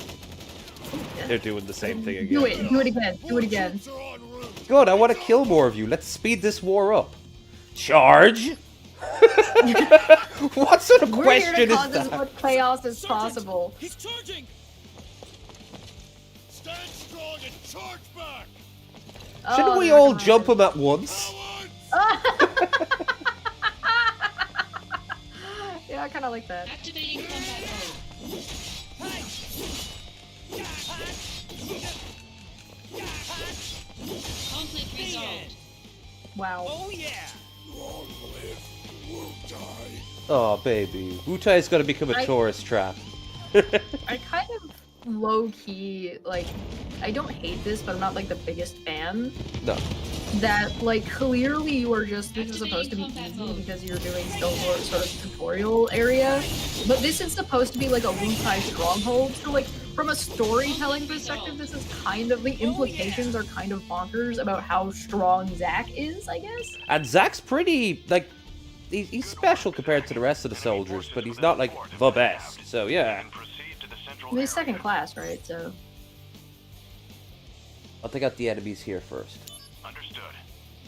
They're doing the same thing again. Do it again. Do it again. Troops are en route. Good, I want to kill more of you. Let's speed this war up. Charge? What sort of We're here question to is cause as that? much chaos as possible. He's charging. Stand strong and charge back. Shouldn't Oh, we they're all gonna jump run. him at once? Yeah, I kind of like that. Activating combat mode. Conflict resolved. Wow. Oh yeah. Long live Wutai. Oh, baby. Wutai is going to become a tourist trap. I kind of low key like. I don't hate this, but I'm not like the biggest fan. No. That like clearly you are just this is supposed to be easy because you're doing still more sort of tutorial area, but this is supposed to be like a Wutai stronghold. So like from a storytelling perspective, this is kind of, the implications are kind of bonkers about how strong Zack is, I guess. And Zack's pretty, like, he's special compared to the rest of the soldiers, but he's not, like, the best. So, yeah. He's second class, right? So. I'll take out the enemies here first. Understood.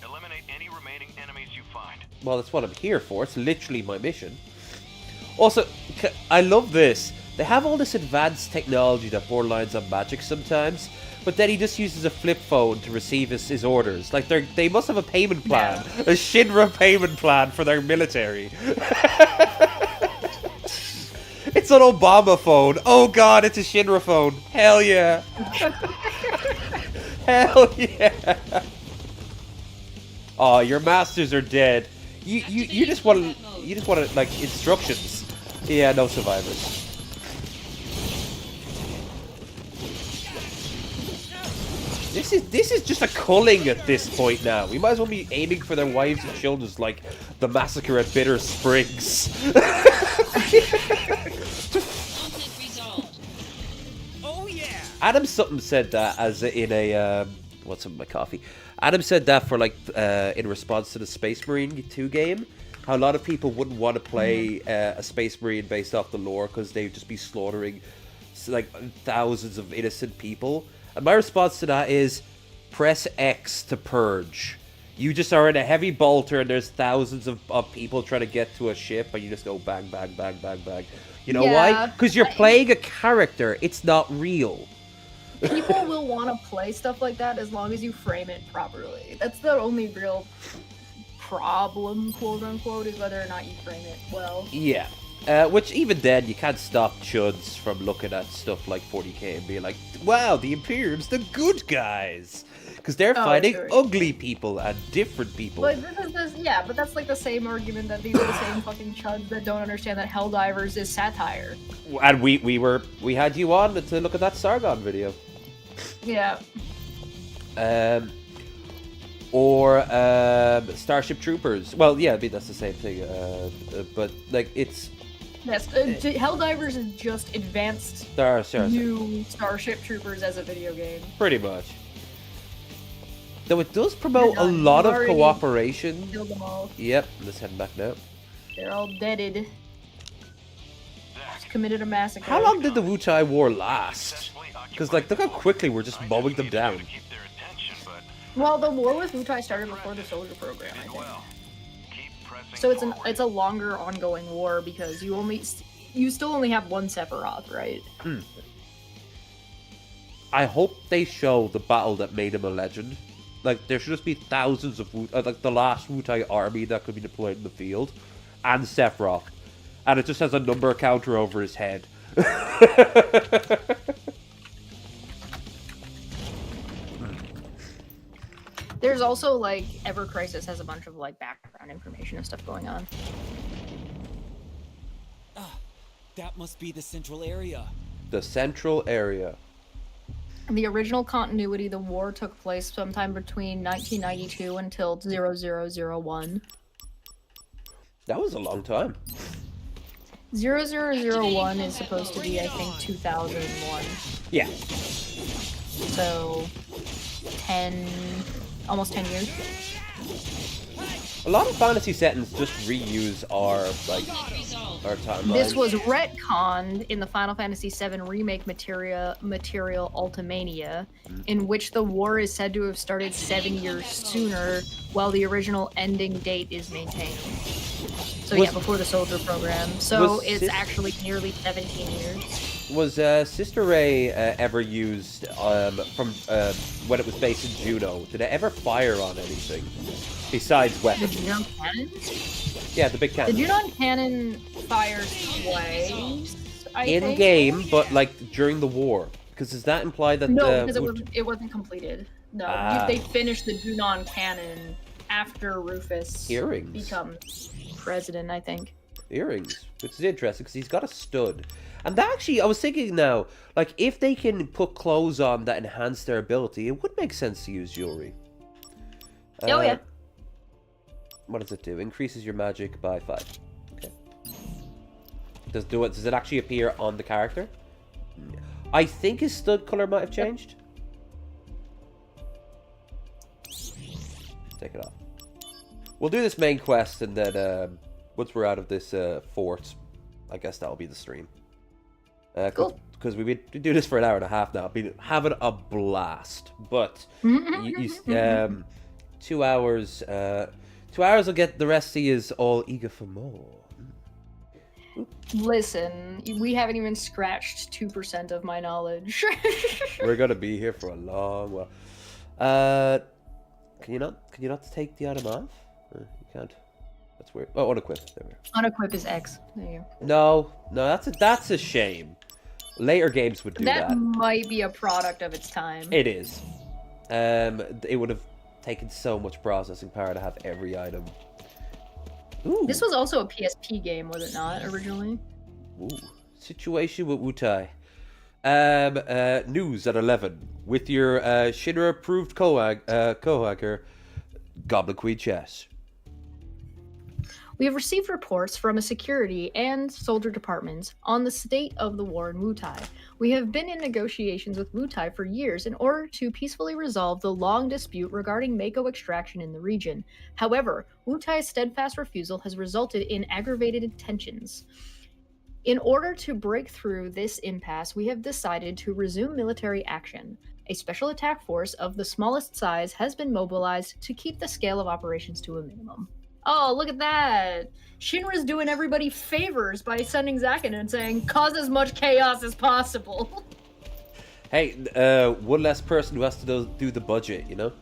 Eliminate any remaining enemies you find. Well, that's what I'm here for. It's literally my mission. Also, I love this. They have all this advanced technology that borderlines on magic sometimes, but then he just uses a flip phone to receive his orders. Like, they must have a payment plan. Yeah. A Shinra payment plan for their military. It's an Obama phone. Oh god, it's a Shinra phone. Hell yeah. Hell yeah. Oh, your masters are dead. You just want like instructions. Yeah, no survivors. This is just a culling at this point now. We might as well be aiming for their wives and children, like the massacre at Bitter Springs. Oh yeah. Adam something said that as in a what's in my coffee. Adam said that for like in response to the Space Marine 2 game, how a lot of people wouldn't want to play a Space Marine based off the lore because they'd just be slaughtering like thousands of innocent people. And my response to that is press X to purge. You just are in a heavy bolter and there's thousands of people trying to get to a ship and you just go bang, bang, bang, bang, bang. You know why? Because you're playing a character. It's not real. People will want to play stuff like that as long as you frame it properly. That's the only real problem, quote unquote, is whether or not you frame it well. Yeah. Which even then, you can't stop chuds from looking at stuff like 40k and being like, wow, the Imperium's the good guys. Because they're fighting ugly people and different people. But yeah, but that's like the same argument that these are the same fucking chuds that don't understand that Helldivers is satire. And we had you on to look at that Sargon video. Yeah. Or Starship Troopers. Well, yeah, I mean that's the same thing. But like it's. Yes, Helldivers is just advanced new Starship Troopers as a video game. Pretty much. Though it does promote a lot of cooperation. Killed them all. Yep, let's head back now. They're all deaded. Committed a massacre. How long did the Wutai War last? Because like, look how quickly we're just mowing them down. Well, the war with Wutai started before the soldier program, I think. So it's a longer ongoing war because you still only have one Sephiroth, right? I hope they show the battle that made him a legend. Like there should just be thousands of like the last Wutai army that could be deployed in the field, and Sephiroth, and it just has a number counter over his head. There's also, like, Ever Crisis has a bunch of, like, background information and stuff going on. That must be the central area. The central area. In the original continuity, the war took place sometime between 1992 until 0001. That was a long time. 0001 is supposed to be, I think, 2001. Yeah. So, almost 10 years. A lot of fantasy settings just reuse our timeline. This was retconned in the Final Fantasy VII Remake material Ultimania, in which the war is said to have started 7 years sooner, while the original ending date is maintained. So yeah, before the soldier program. So it's actually nearly 17 years. Was Sister Ray ever used from when it was based in Juno? Did it ever fire on anything besides weapons? The Juno cannon? Yeah, the big cannon. The Juno cannon fires twice, I think. In game, but like during the war. Because does that imply that no, because it wasn't completed. No, they finished the Junon cannon after Rufus becomes president, I think. Earrings, which is interesting because he's got a stud. And that actually, I was thinking now, like, if they can put clothes on that enhance their ability, it would make sense to use jewelry. Oh, yeah. What does it do? Increases your magic by 5. Okay. Does it actually appear on the character? I think his stud color might have changed. Take it off. We'll do this main quest, and then once we're out of this fort, I guess that'll be the stream. Cool. Because we do this for an hour and a half now. I've been having a blast. But 2 hours. 2 hours will get the rest of you all eager for more. Listen, we haven't even scratched 2% of my knowledge. We're gonna be here for a long while. Can you not take the item off? You can't. That's weird. Oh, unequip. There we go. Unequip is X. There you go. No, that's a shame. Later games would do that. That might be a product of its time. It is. It would have taken so much processing power to have every item. Ooh. This was also a PSP game, was it not, originally? Ooh. Situation with Wutai. News at 11. With your Shinra-approved co-hacker, Goblin Queen Chesh. We have received reports from a security and soldier departments on the state of the war in Wutai. We have been in negotiations with Wutai for years in order to peacefully resolve the long dispute regarding Mako extraction in the region. However, Wutai's steadfast refusal has resulted in aggravated tensions. In order to break through this impasse, we have decided to resume military action. A special attack force of the smallest size has been mobilized to keep the scale of operations to a minimum. Oh, look at that! Shinra's doing everybody favors by sending Zack in and saying, cause as much chaos as possible. Hey, one less person who has to do the budget, you know?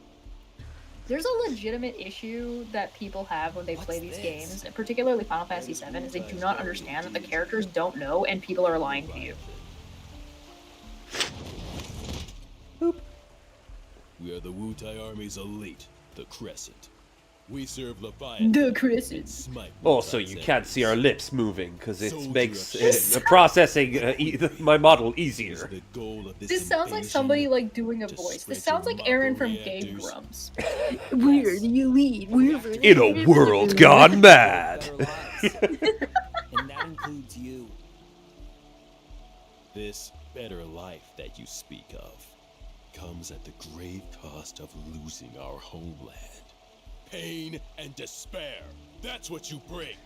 There's a legitimate issue that people have when they play these games, particularly Final Fantasy VII, is they do not understand that the characters don't know and people are lying to you. Boop. We are the Wutai Army's elite, the Crescent. We serve Leviathan. The Crescent. Also, you can't see our lips moving because it makes processing my model easier. This sounds like somebody like doing a voice. This sounds like Aaron from Game Grumps. We're the elite. We're In a world gone mad. And that includes you. This better life that you speak of comes at the grave cost of losing our homeland. Pain and despair. That's what you bring.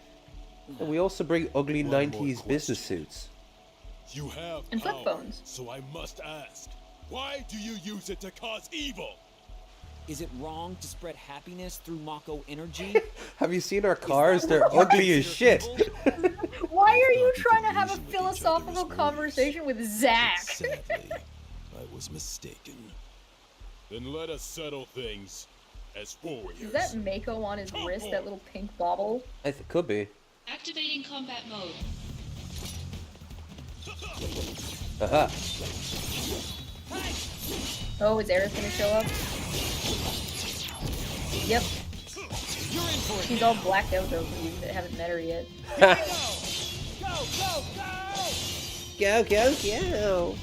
And we also bring ugly One more 90s business question. suits. You have And flip power, phones. so I must ask, why do you use it to cause evil? Is it wrong to spread happiness through Mako energy? Have you seen our cars? They're ugly as shit. Why are you Thought we trying to could have a reason with each philosophical other's motives. conversation with Zack? Sadly, I was mistaken. Then let us settle things as warriors. Is that Mako on his wrist, that little pink bauble? Could be. Activating combat mode. Aha. Oh, is Aerith gonna show up? Yep. She's all blacked out though, because we haven't met her yet. Go, go, go.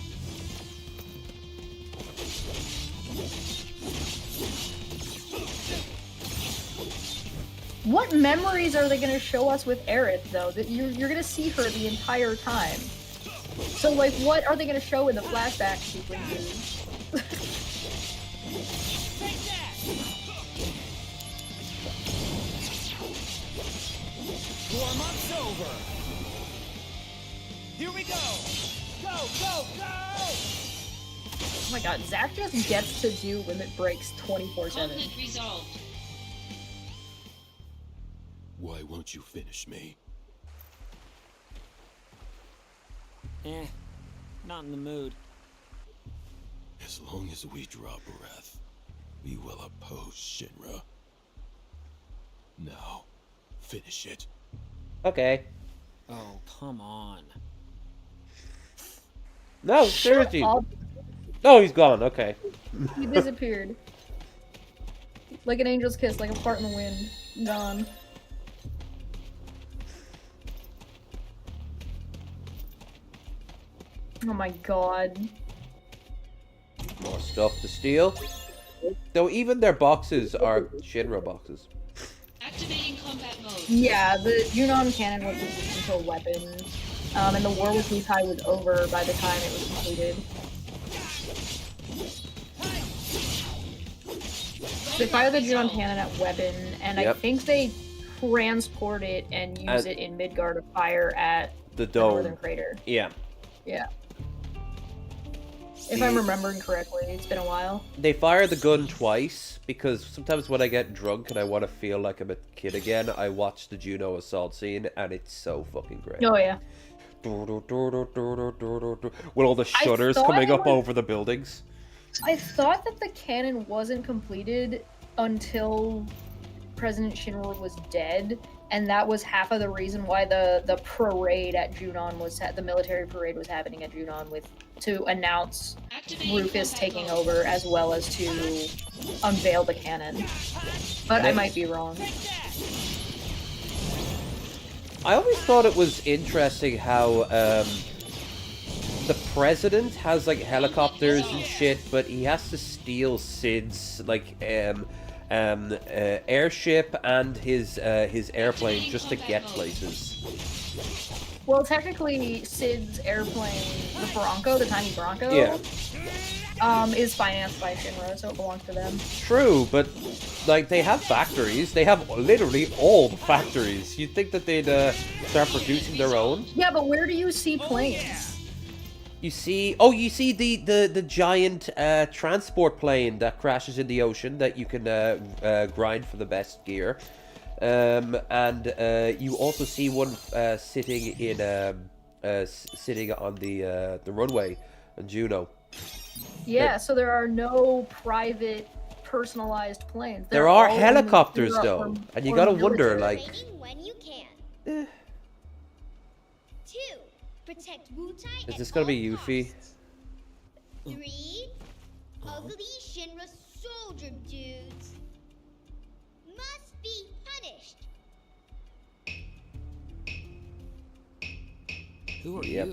What memories are they gonna show us with Aerith though? That you're gonna see her the entire time. So like, what are they gonna show in the flashback sequences? Warm-up's over. Here we go. Go, go, go! Oh my god, Zack just gets to do limit breaks 24/7. Conflict resolved. Why won't you finish me? Not in the mood. As long as we draw breath, we will oppose Shinra. Now, finish it. Okay. Oh, come on. No, seriously. Up. Oh, he's gone. Okay. He disappeared. Like an angel's kiss, like a fart in the wind. Gone. Oh my god. More stuff to steal. Though even their boxes are Shinra boxes. Activating combat mode. Yeah, the Yunnan cannon was used until weapon. And the war with Wutai was over by the time it was completed. They fire the Junon cannon at Weapon, and I think they transport it and use it in Midgar to fire at the dome. Northern Crater. Yeah. Yeah. If I'm remembering correctly, it's been a while. They fire the gun twice, because sometimes when I get drunk and I want to feel like I'm a kid again, I watch the Juno assault scene, and it's so fucking great. Oh, yeah. With all the shutters coming up over the buildings. I thought that the cannon wasn't completed until President Shinra was dead, and that was half of the reason why the parade at Junon was the military parade was happening at Junon to announce Rufus taking over as well as to unveil the cannon. But I might be wrong. I always thought it was interesting how the president has like helicopters and shit, but he has to steal Sid's like airship and his airplane just to get places. Well, technically, Sid's airplane, the Bronco, the tiny Bronco, is financed by Shinra, so it belongs to them. True, but like they have factories. They have literally all the factories. You'd think that they'd start producing their own. Yeah, but where do you see planes? You see, you see the giant transport plane that crashes in the ocean that you can grind for the best gear, and you also see one sitting on the runway in Juno. Yeah, so there are no private, personalized planes. There are helicopters though, and you gotta wonder like. When you can. 2. Protect Wutai. Is this gonna be Yuffie? 3. Ugly Shinra soldier dudes must be punished. Who are you?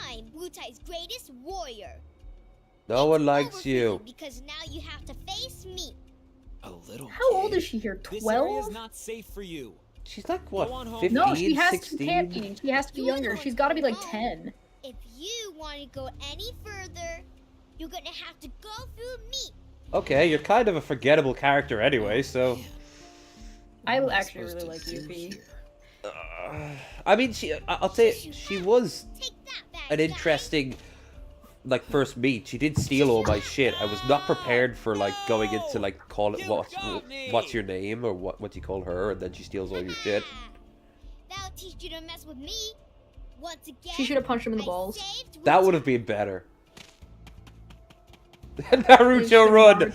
I'm Wutai's greatest warrior. No one likes you. Because now you have to face me. A little. How old is she here? 12? This area is not safe for you. She's like what? 15, no, she has 16? can't be. She has to be younger. She's got to be like 10. If you want to go any further, you're gonna have to go through me. Okay, you're kind of a forgettable character anyway, so. I actually really like Yuffie. I mean, I'll say she was an interesting, like, first meet. She did steal all my shit. I was not prepared for, like, going into, like, call it, what's your name, or what do you call her, and then she steals all your shit. That'll teach you to mess with me. Once again, She should have punched him in the balls. That would have been better. Naruto, run!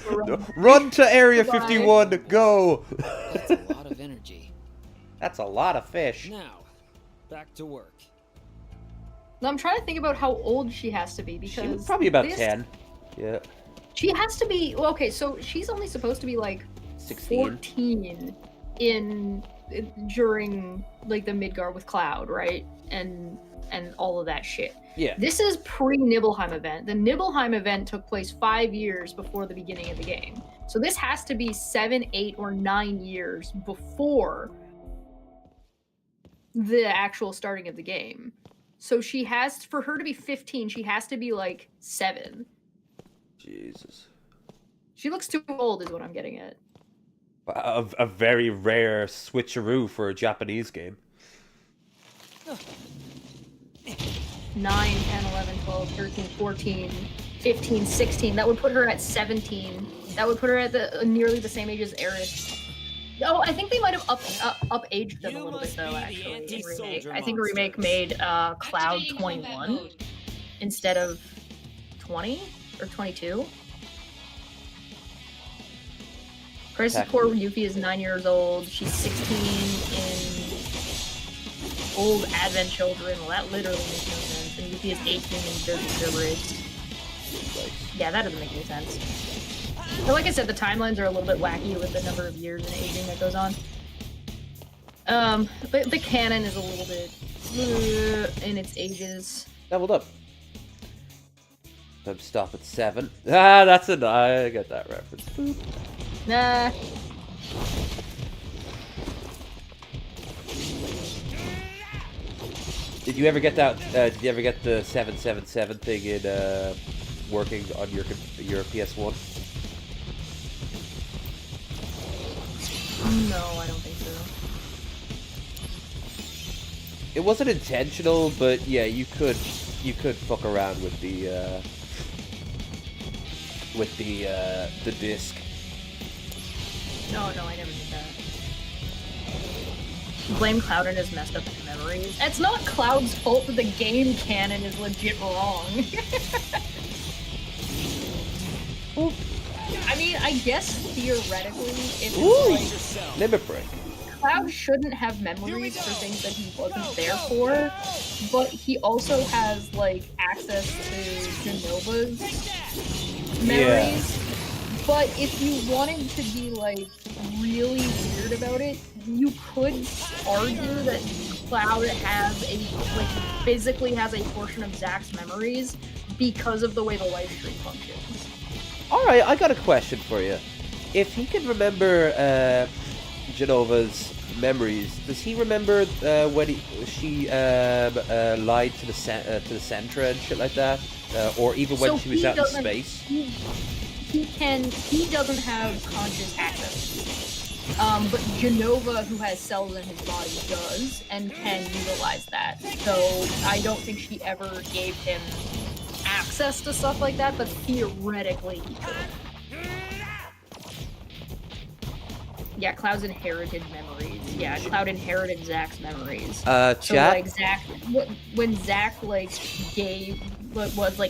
Run to Area 51, go! That's a lot of energy. That's a lot of fish. Now, back to work. Now, I'm trying to think about how old she has to be, because... She was probably about 10. Yeah. She has to be... Well, okay, so she's only supposed to be, like, 16. 14 during, like, the Midgar with Cloud, right? And all of that shit. Yeah. This is pre-Nibelheim event. The Nibelheim event took place 5 years before the beginning of the game. So this has to be 7, 8, or 9 years before the actual starting of the game. So she has, for her to be 15, she has to be like 7. Jesus. She looks too old is what I'm getting at. A very rare switcheroo for a Japanese game. 9, 10, 11, 12, 13, 14, 15, 16. That would put her at 17. That would put her at nearly the same age as Aerith. Oh, I think they might have up-aged them a little bit, though, actually, in Remake. I think Remake made Cloud 21 instead of 20 or 22. Crisis Core Yuffie is 9 years old. She's 16 in Old Advent Children. Well, that literally makes no sense. And Yuffie is 18 in Dirty Cerberus. Yeah, that doesn't make any sense. But like I said, the timelines are a little bit wacky with the number of years and aging that goes on. But the canon is a little bit in its ages. Leveled up. Time to stop at 7. Ah, that's a... I get that reference. Boop. Nah. Did you ever get that? Did you ever get the 777 thing in working on your PS1? No, I don't think so. It wasn't intentional, but yeah, you could fuck around with the disc. No, I never did that. Blame Cloud and his messed up memories. It's not Cloud's fault that the game canon is legit wrong. I mean, I guess theoretically, if it's like, Limit break. Cloud shouldn't have memories for things that he wasn't there for, but he also has like access to Genova's memories. But if you wanted to be like really weird about it, you could argue that Cloud has physically has a portion of Zack's memories because of the way the live stream functions. Alright, I got a question for you. If he can remember Genova's memories, does he remember when she lied to the Sentra and shit like that? Or even when she was out in space? He doesn't have conscious access to it. But Genova, who has cells in his body, does, and can utilize that. So I don't think she ever gave him access to stuff like that, but theoretically he could. Yeah, Cloud's inherited memories. Yeah, Cloud inherited Zack's memories. Chat? So like Zack, when Zack was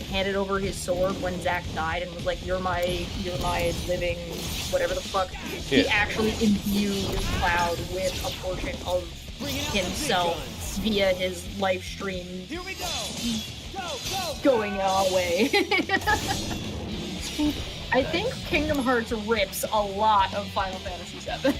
handed over his sword when Zack died and was like, you're my living whatever the fuck. Yeah. He actually imbued Cloud with a portion of himself via his live stream. Here we go. Going away. I think Kingdom Hearts rips a lot of Final Fantasy VII.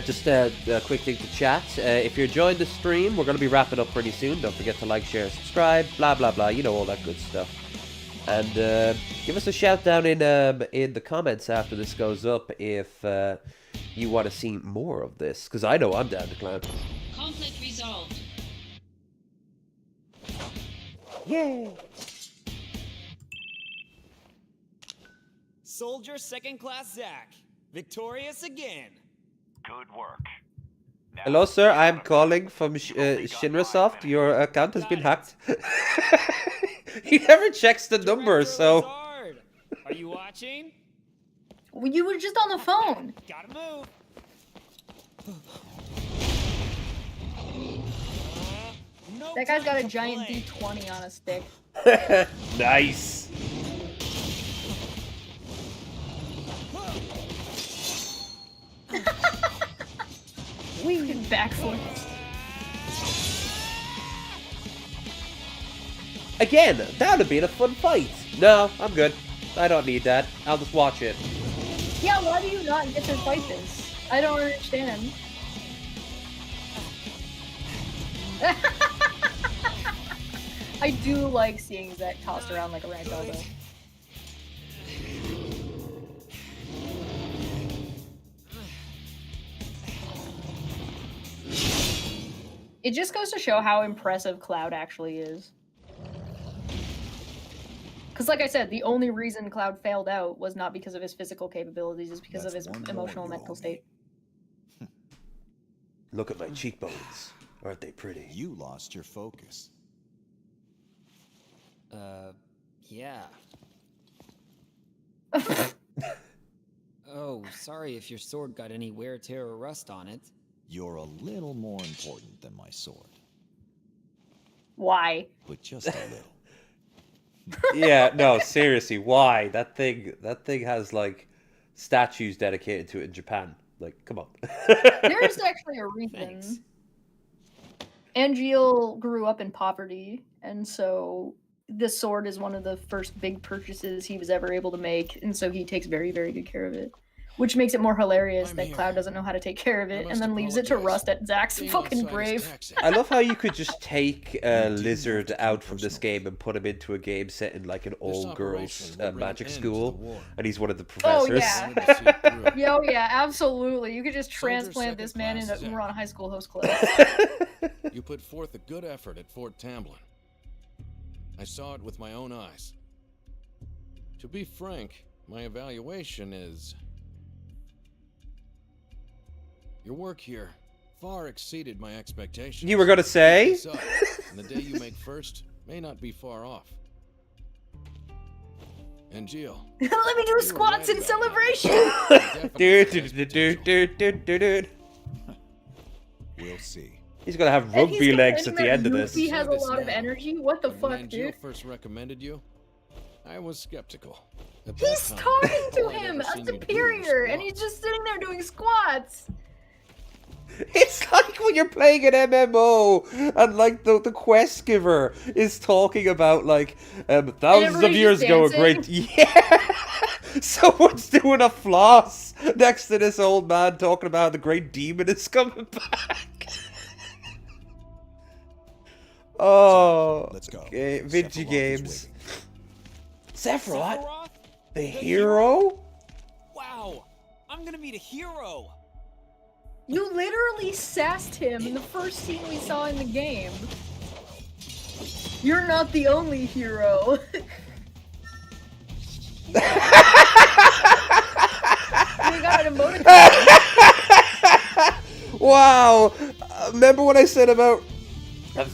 Just a quick thing to chat. If you're enjoying the stream, we're going to be wrapping up pretty soon. Don't forget to like, share, subscribe, blah, blah, blah. You know, all that good stuff. And give us a shout down in the comments after this goes up if you want to see more of this. Because I know I'm down to clown. Conflict resolved. Yay! Soldier Second Class Zack, victorious again. Good work. Now, hello, sir. I'm calling from Shinrasoft. Your account has been hacked. He never checks the number, so. Are you watching? Well, you were just on the phone. Gotta move. That guy's got a giant D20 on a stick. Nice. We backflip. Again, that would have been a fun fight. No, I'm good. I don't need that. I'll just watch it. Yeah, why do you not get to fight this? I don't understand. I do like seeing Zack tossed around like a ragdoll though. It just goes to show how impressive Cloud actually is. Because like I said, the only reason Cloud failed out was not because of his physical capabilities, it's because of his emotional mental state. Look at my cheekbones. Aren't they pretty? You lost your focus. Yeah. Oh, sorry if your sword got any wear, tear, or rust on it. You're a little more important than my sword. Why? But just a little. Yeah, no, seriously, why? That thing has like statues dedicated to it in Japan. Like, come on. There's actually a reason. Thanks. Angeal grew up in poverty, and so this sword is one of the first big purchases he was ever able to make, and so he takes very, very good care of it. Which makes it more hilarious I'm that here. Cloud doesn't know how to take care of I it, must and then leaves it to apologize. rust at Zach's Being fucking outside is grave. taxing. I love how you could just take You do Lizard have to out take from this personal game and put him into a game set in like an This all-girls operation will bring magic an end to school, the war. and he's one of the Oh, professors. yeah. Wanted to see it through. Yeah, oh yeah, absolutely. You could just Soldier's transplant this second man class into Zach. Uran High School host class. You put forth a good effort at Fort Tamblin. I saw it with my own eyes. To be frank, my evaluation is... Your work here far exceeded my expectations. You were gonna say? Keep this up, and the day you make first may not be far off. And Jill, Let me do squats in right about celebration! Dude, dude, dude, dude, dude, dude, dude. We'll see. He's gonna have And he's rugby legs at complaining the that end of this. Luffy has a This lot of now. energy? What the when fuck, Jill dude? first recommended you, I was skeptical. At that He's time, talking to all I'd him, ever a seen you do was superior, and walk. he's just sitting there doing squats. It's like when you're playing an MMO and like the quest giver is talking about like thousands of everybody's years just ago a great yeah. Someone's doing a floss next to this old man talking about the great demon is coming back. Oh, Let's go. okay, Vinci Sephiroth is games. waiting. Sephiroth, Sephiroth? the hero. Wow! I'm gonna meet a hero! You literally sassed him in the first scene we saw in the game. You're not the only hero. We got an emoticon. Wow! Remember what I said about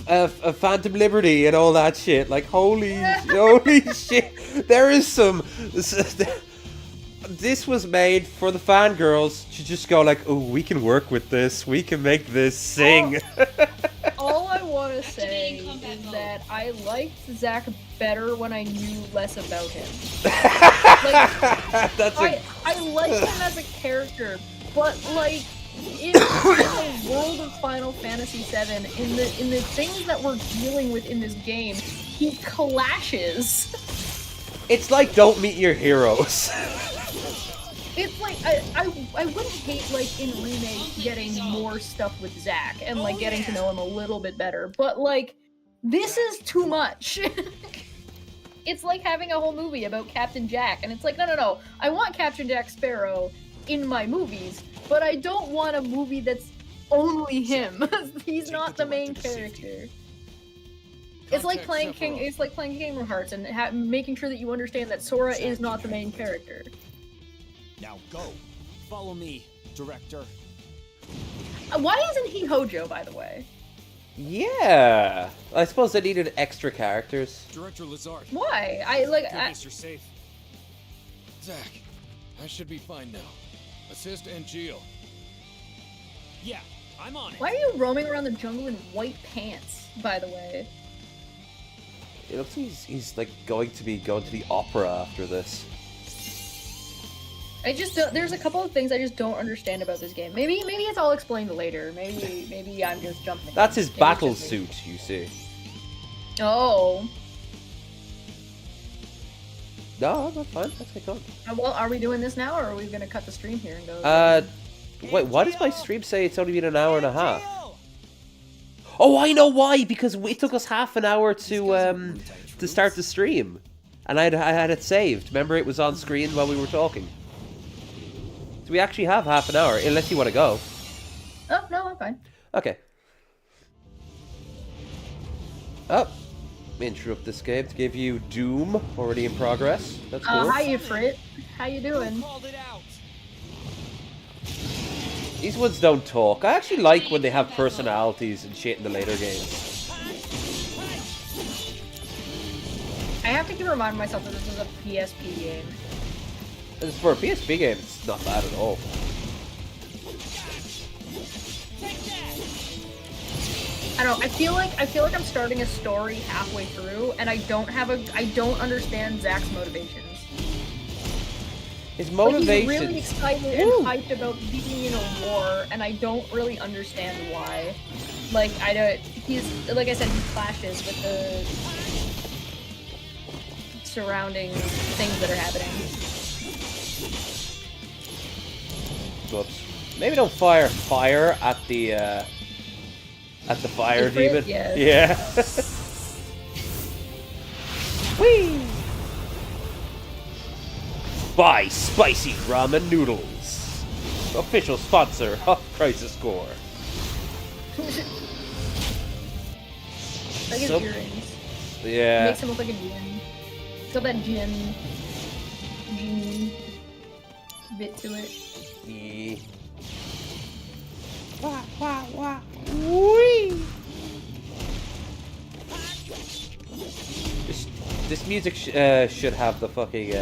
a Phantom Liberty and all that shit? Like, holy shit! There is some. This was made for the fangirls to just go like, oh, we can work with this. We can make this sing. All I want to say is that I liked Zach better when I knew less about him. Like, That's I like him as a character, but like in the world of Final Fantasy VII, in the things that we're dealing with in this game, he clashes. It's like don't meet your heroes. It's like I wouldn't hate like in remake getting more stuff with Zach and like getting to know him a little bit better, but like this is too much. It's like having a whole movie about Captain Jack, and it's like no, I want Captain Jack Sparrow in my movies, but I don't want a movie that's only him. He's not the main character. It's like playing Kingdom Hearts and making sure that you understand that Sora is not the main character. Now go. Follow me, director. Why isn't he Hojo, by the way? Yeah, I suppose they needed extra characters. Director Lazard. Why? Goodness, you're safe. Zach, I should be fine now. Assist and Jill. Yeah, I'm on it. Why are you roaming around the jungle in white pants, by the way? It looks like he's like going to the opera after this. I just don't, there's a couple of things I just don't understand about this game. Maybe it's all explained later. Maybe I'm just jumping. That's his Maybe it's battle just me. suit, you see. Oh. No, that's fine. Let's get going. Well, are we doing this now, or are we gonna cut the stream here and go? Wait, why does my stream say it's only been an hour and a half? Oh, I know why! Because it took us half an hour to start the stream, and I had it saved. Remember, it was on screen while we were talking. So we actually have half an hour, unless you want to go. Oh no, I'm fine. Okay. Oh, interrupt this game to give you Doom already in progress. That's cool. Hi, Ifrit. How you doing? Called it out. These ones don't talk. I actually like when they have personalities and shit in the later games. I have to keep reminding myself that this is a PSP game. As for a PSP game, it's not bad at all. I don't know. I feel like I'm starting a story halfway through, and I don't understand Zach's motivations. His Like, motivation. he's really excited and hyped about being in a war, and I don't really understand why. Like, he's, like I said, he clashes with the surrounding things that are happening. Whoops. Maybe don't fire fire at the fire demon. Yeah. Yeah. Whee! Buy spicy ramen noodles. Official sponsor of Crisis Core. Like his So- earrings. Yeah. Makes him look like a djinn. It's got that djinn bit to it. Yeah. Wah, wah, wah. Whee! This music should have the fucking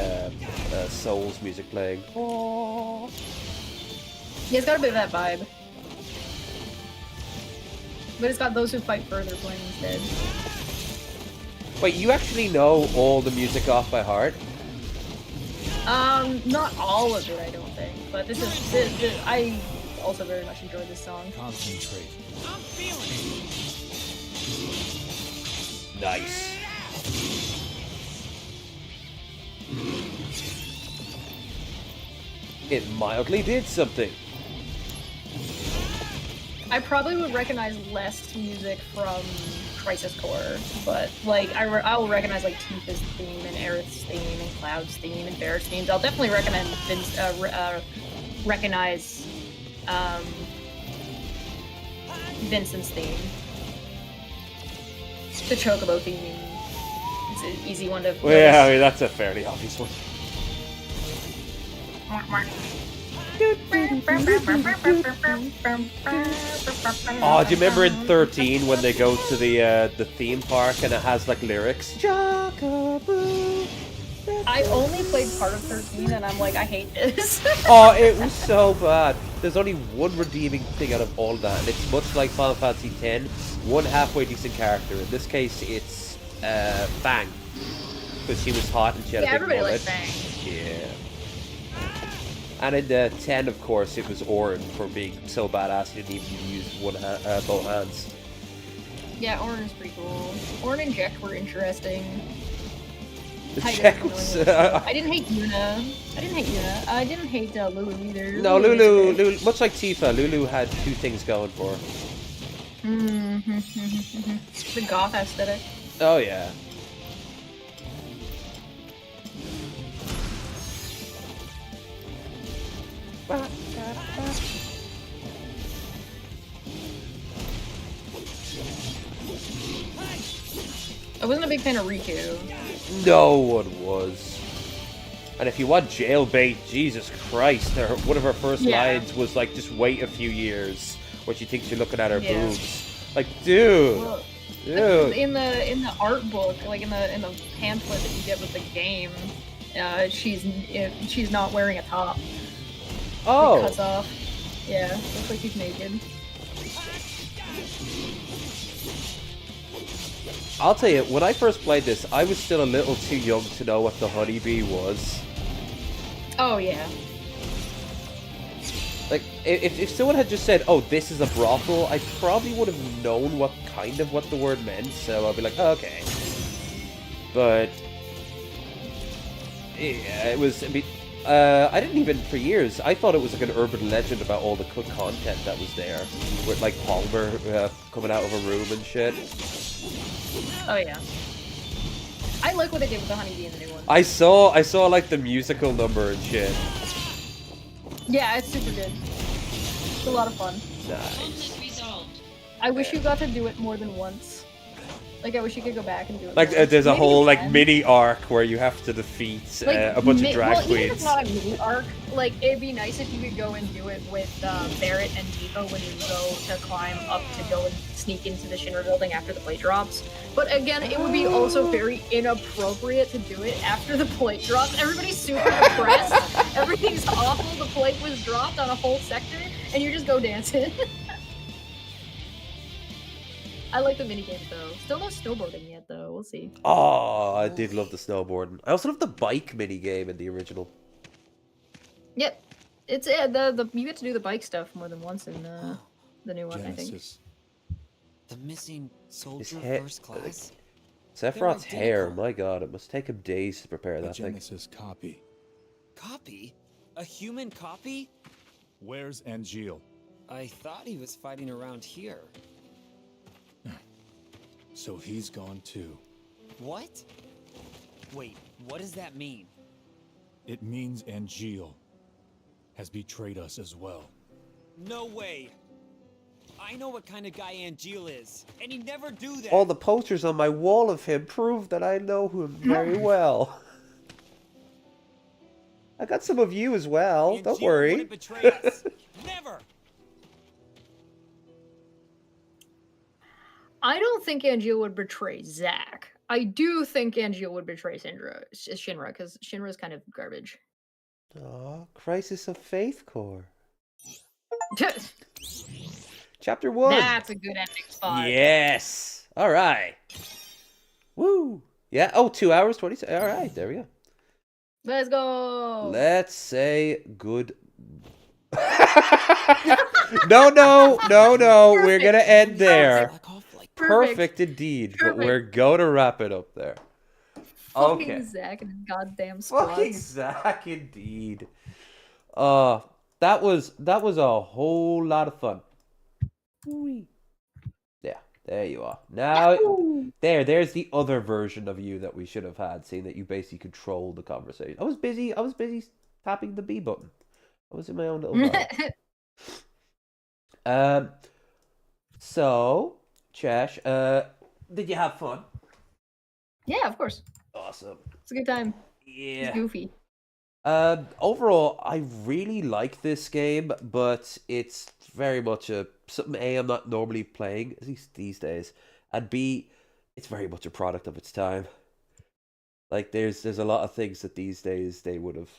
Souls music playing. Oh. Yeah, it's got a bit of that vibe. But it's got those who fight further playing instead. Wait, you actually know all the music off by heart? Not all of it, I don't think. But this is I also very much enjoyed this song. Concentrate. I'm feeling it. Nice. It mildly did something. I probably would recognize less music from Crisis Core, but like I will recognize like Tifa's theme and Aerith's theme and Cloud's theme and Barrett's themes. I'll definitely recognize Vincent's theme. The Chocobo theme. It's an easy one to. Well, yeah, I mean, that's a fairly obvious one. Oh, do you remember in 13 when they go to the theme park and it has like lyrics? I only played part of 13 and I'm like, I hate this. Oh, it was so bad. There's only one redeeming thing out of all that, and it's much like Final Fantasy X. One halfway decent character. In this case, it's Fang, because she was hot and she had Yeah, a big everybody mullet. likes Fang. Yeah. And in 10, of course, it was Orin for being so badass he didn't even use both hands. Yeah, Orin is pretty cool. Orin and Jack were interesting. Jack was, I didn't hate Yuna. I didn't hate Lulu either. No, Lulu, much like Tifa, Lulu had two things going for her. The goth aesthetic. Oh, yeah. I wasn't a big fan of Riku. No one was. And if you want jailbait, Jesus Christ, one of her first lines was like, just wait a few years, where she thinks you're looking at her boobs. Like, dude. Well, Dude. in the art book, like in the pamphlet that you get with the game, she's not wearing a top. Oh. It cuts off. Yeah, looks like she's naked. I'll tell you, when I first played this, I was still a little too young to know what the honeybee was. Oh yeah. Like, if someone had just said, oh, this is a brothel, I probably would have known what the word meant, so I'd be like, oh, okay. But, yeah, it was, I mean, I didn't even, for years, I thought it was like an urban legend about all the good content that was there. With, like, Palmer coming out of a room and shit. Oh yeah. I like what they did with the honeybee in the new one. I saw, like, the musical number and shit. Yeah, it's super good. It's a lot of fun. Nice. I wish you got to do it more than once. Like, I wish you could go back and do it. Like, more. there's a Maybe whole, you like, can. mini arc where you have to defeat Like, a bunch of drag well, even if queens. it's not a mini arc, like, it'd be nice if you could go and do it with Barrett and Tifa when you go to climb up to go and sneak into the Shinra building after the plate drops. But again, it would be also very inappropriate to do it after the plate drops. Everybody's super depressed. Everything's awful. The plate was dropped on a whole sector, and you just go dancing. I like the minigames though. Still no snowboarding yet though. We'll see. Oh, I did love the snowboarding. I also love the bike mini game in the original. Yep. It's the you get to do the bike stuff more than once in the new one, I think. The missing soldier hair- first class? Sephiroth's They're hair, identical. my god, it must take him days to prepare that thing. Genesis copy. Copy? A human copy? Where's Angeal? I thought he was fighting around here. So he's gone too. What? Wait, what does that mean? It means Angeal has betrayed us as well. No way! I know what kind of guy Angeal is, and he'd never do that! All the posters on my wall of him prove that I know him very well. I got some of you as well, don't worry. Wouldn't betray us. Never! I don't think Angeal would betray Zack. I do think Angeal would betray Shinra, because Shinra's kind of garbage. Aw, Crisis of Faith Core. Chapter 1. That's a good ending spot. Yes. All right. Woo. Yeah. Oh, 2 hours, 20. All right. There we go. Let's go. Let's say good. No. We're going to end there. Perfect indeed. But we're going to wrap it up there. Fucking Okay. Zack and his goddamn squad. Fucking Zack indeed. That was a whole lot of fun. Yeah, there you are. Now, there's the other version of you that we should have had, seeing that you basically controlled the conversation. I was busy tapping the B button. I was in my own little bubble. So, Chesh, did you have fun? Yeah, of course. Awesome. It's a good time. Yeah. It's goofy. Overall, I really like this game, but it's very much something A, I'm not normally playing, at least these days, and B, it's very much a product of its time. Like, there's a lot of things that these days they would have,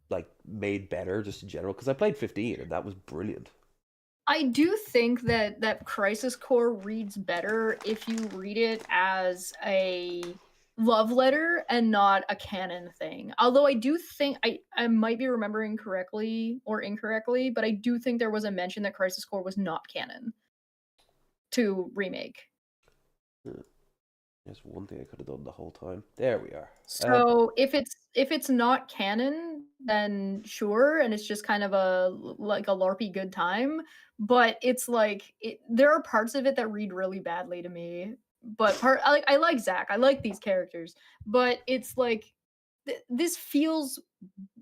like, made better, just in general, because I played 15, and that was brilliant. I do think that Crisis Core reads better if you read it as a love letter and not a canon thing. Although I do think I might be remembering correctly or incorrectly, but I do think there was a mention that Crisis Core was not canon to remake. There's one thing I could have done the whole time. There we are. So if it's not canon, then sure, and it's just kind of a LARPy good time. But it's like there are parts of it that read really badly to me. But I like Zack. I like these characters, but it's like this feels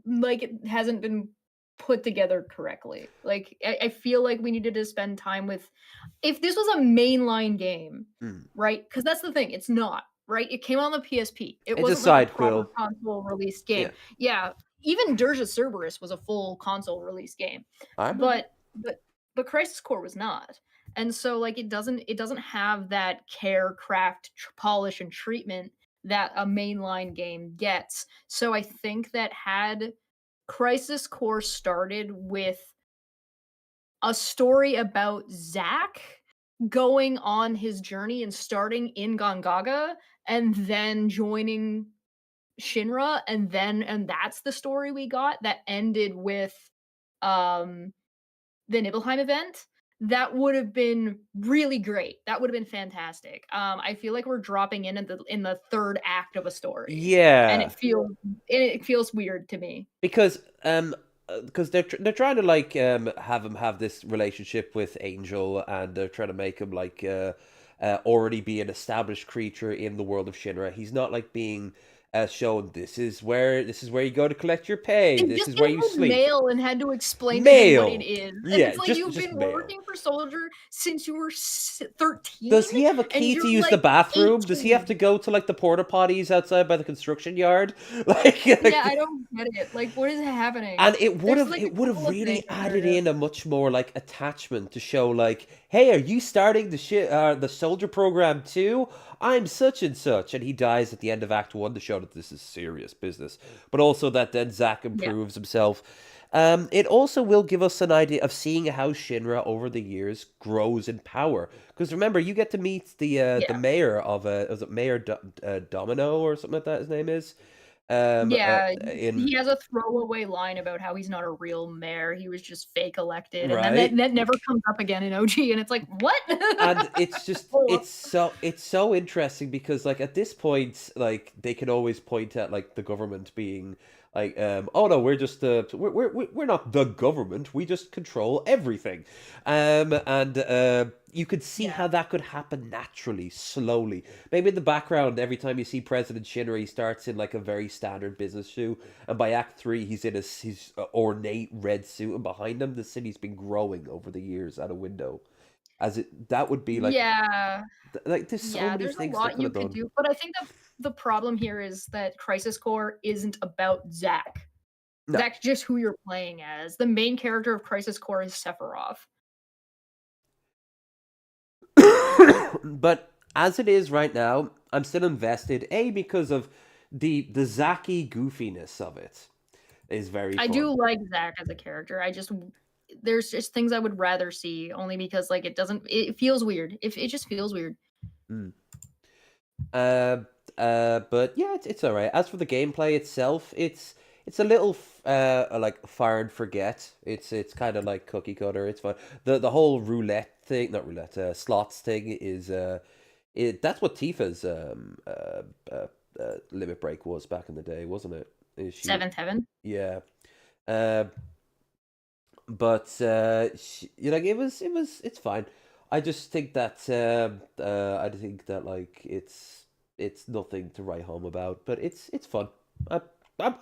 like it hasn't been put together correctly. Like I feel like we needed to spend time with. If this was a mainline game, right? Because that's the thing. It's not right. It came on the PSP. It wasn't a side like a proper quill console released game. Yeah. Even Dirge of Cerberus was a full console release game. But Crisis Core was not. And so like it doesn't have that care, craft, polish, and treatment that a mainline game gets. So I think that had Crisis Core started with a story about Zack going on his journey and starting in Gongaga and then joining Shinra and that's the story we got that ended with the Nibelheim event, that would have been really great. That would have been fantastic. I feel like we're dropping in the third act of a story. Yeah. And it feels weird to me. Because they're trying to like have him have this relationship with Angel, and they're trying to make him like already be an established creature in the world of Shinra. He's not like being shown this is where you go to collect your pay. This is where you sleep. Mail and had to explain to him what it is. And Yeah, it's like just you've been mail. working for Soldier since you were 13. Does he have a key to use the bathroom? 18. Does he have to go to like the porta potties outside by the construction yard? Like yeah, I don't get it. Like, what is happening? And it would have really added in a much more like attachment to show like, hey, are you starting the soldier program too? I'm such and such, and he dies at the end of Act 1 to show that this is serious business, but also that then Zack improves himself. It also will give us an idea of seeing how Shinra over the years grows in power. Because remember, you get to meet the mayor of was it Mayor Domino or something like that? His name is. He has a throwaway line about how he's not a real mayor. He was just fake elected, and then that never comes up again in OG. And it's like, what? And it's just it's so interesting because like at this point, like they can always point at like the government being Like, oh no, we're just we're not the government. We just control everything, and you could see Yeah. how that could happen naturally, slowly. Maybe in the background, every time you see President Shinra, he starts in like a very standard business suit, and by Act 3, he's in his ornate red suit, and behind him, the city's been growing over the years out a window. That would be like Yeah. there's so Yeah, many there's a things they lot could you have could done. do, but I think the problem here is that Crisis Core isn't about Zack. No. Zack's just who you're playing as. The main character of Crisis Core is Sephiroth. But as it is right now, I'm still invested. A, because of the Zacky goofiness of it is very I fun. do like Zack as a character. There's just things I would rather see, only because like it feels weird. It just feels weird. Mm. But yeah, it's all right. As for the gameplay itself, it's a little like fire and forget. It's kind of like cookie cutter. It's fun. The whole roulette thing, not roulette, slots thing is that's what Tifa's limit break was back in the day, wasn't it? Seventh Heaven. Yeah. Uh, but it's fine. I just think that I think that like it's nothing to write home about, but it's fun. I'm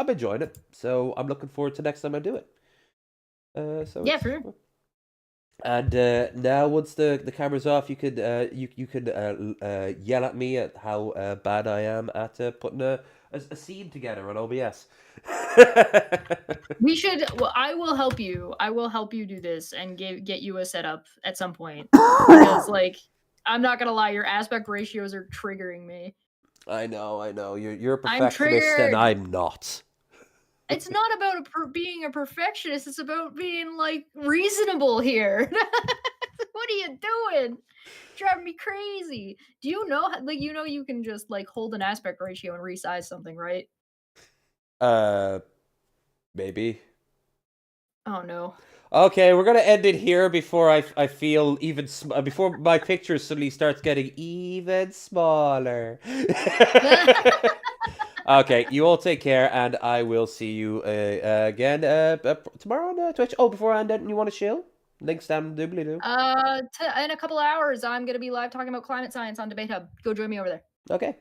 enjoying it, so I'm looking forward to next time I do it. Yeah, it's for sure. fun. And now, once the camera's off, you could yell at me at how bad I am at putting a scene together on OBS. We should. Well, I will help you. I will help you do this and get you a setup at some point. Because, like, I'm not gonna lie, your aspect ratios are triggering me. I know. You're a I'm perfectionist, and triggered. I'm not. It's not about being a perfectionist. It's about being like reasonable here. What are you doing? Driving me crazy. Do you know, like, you can just like hold an aspect ratio and resize something, right? Maybe. Oh no. Okay, we're gonna end it here before I feel even before my picture suddenly starts getting even smaller. Okay, you all take care, and I will see you again tomorrow on Twitch. Oh, before I end it, you want to chill? Links down doobly doo. In a couple of hours, I'm gonna be live talking about climate science on Debate Hub. Go join me over there. Okay.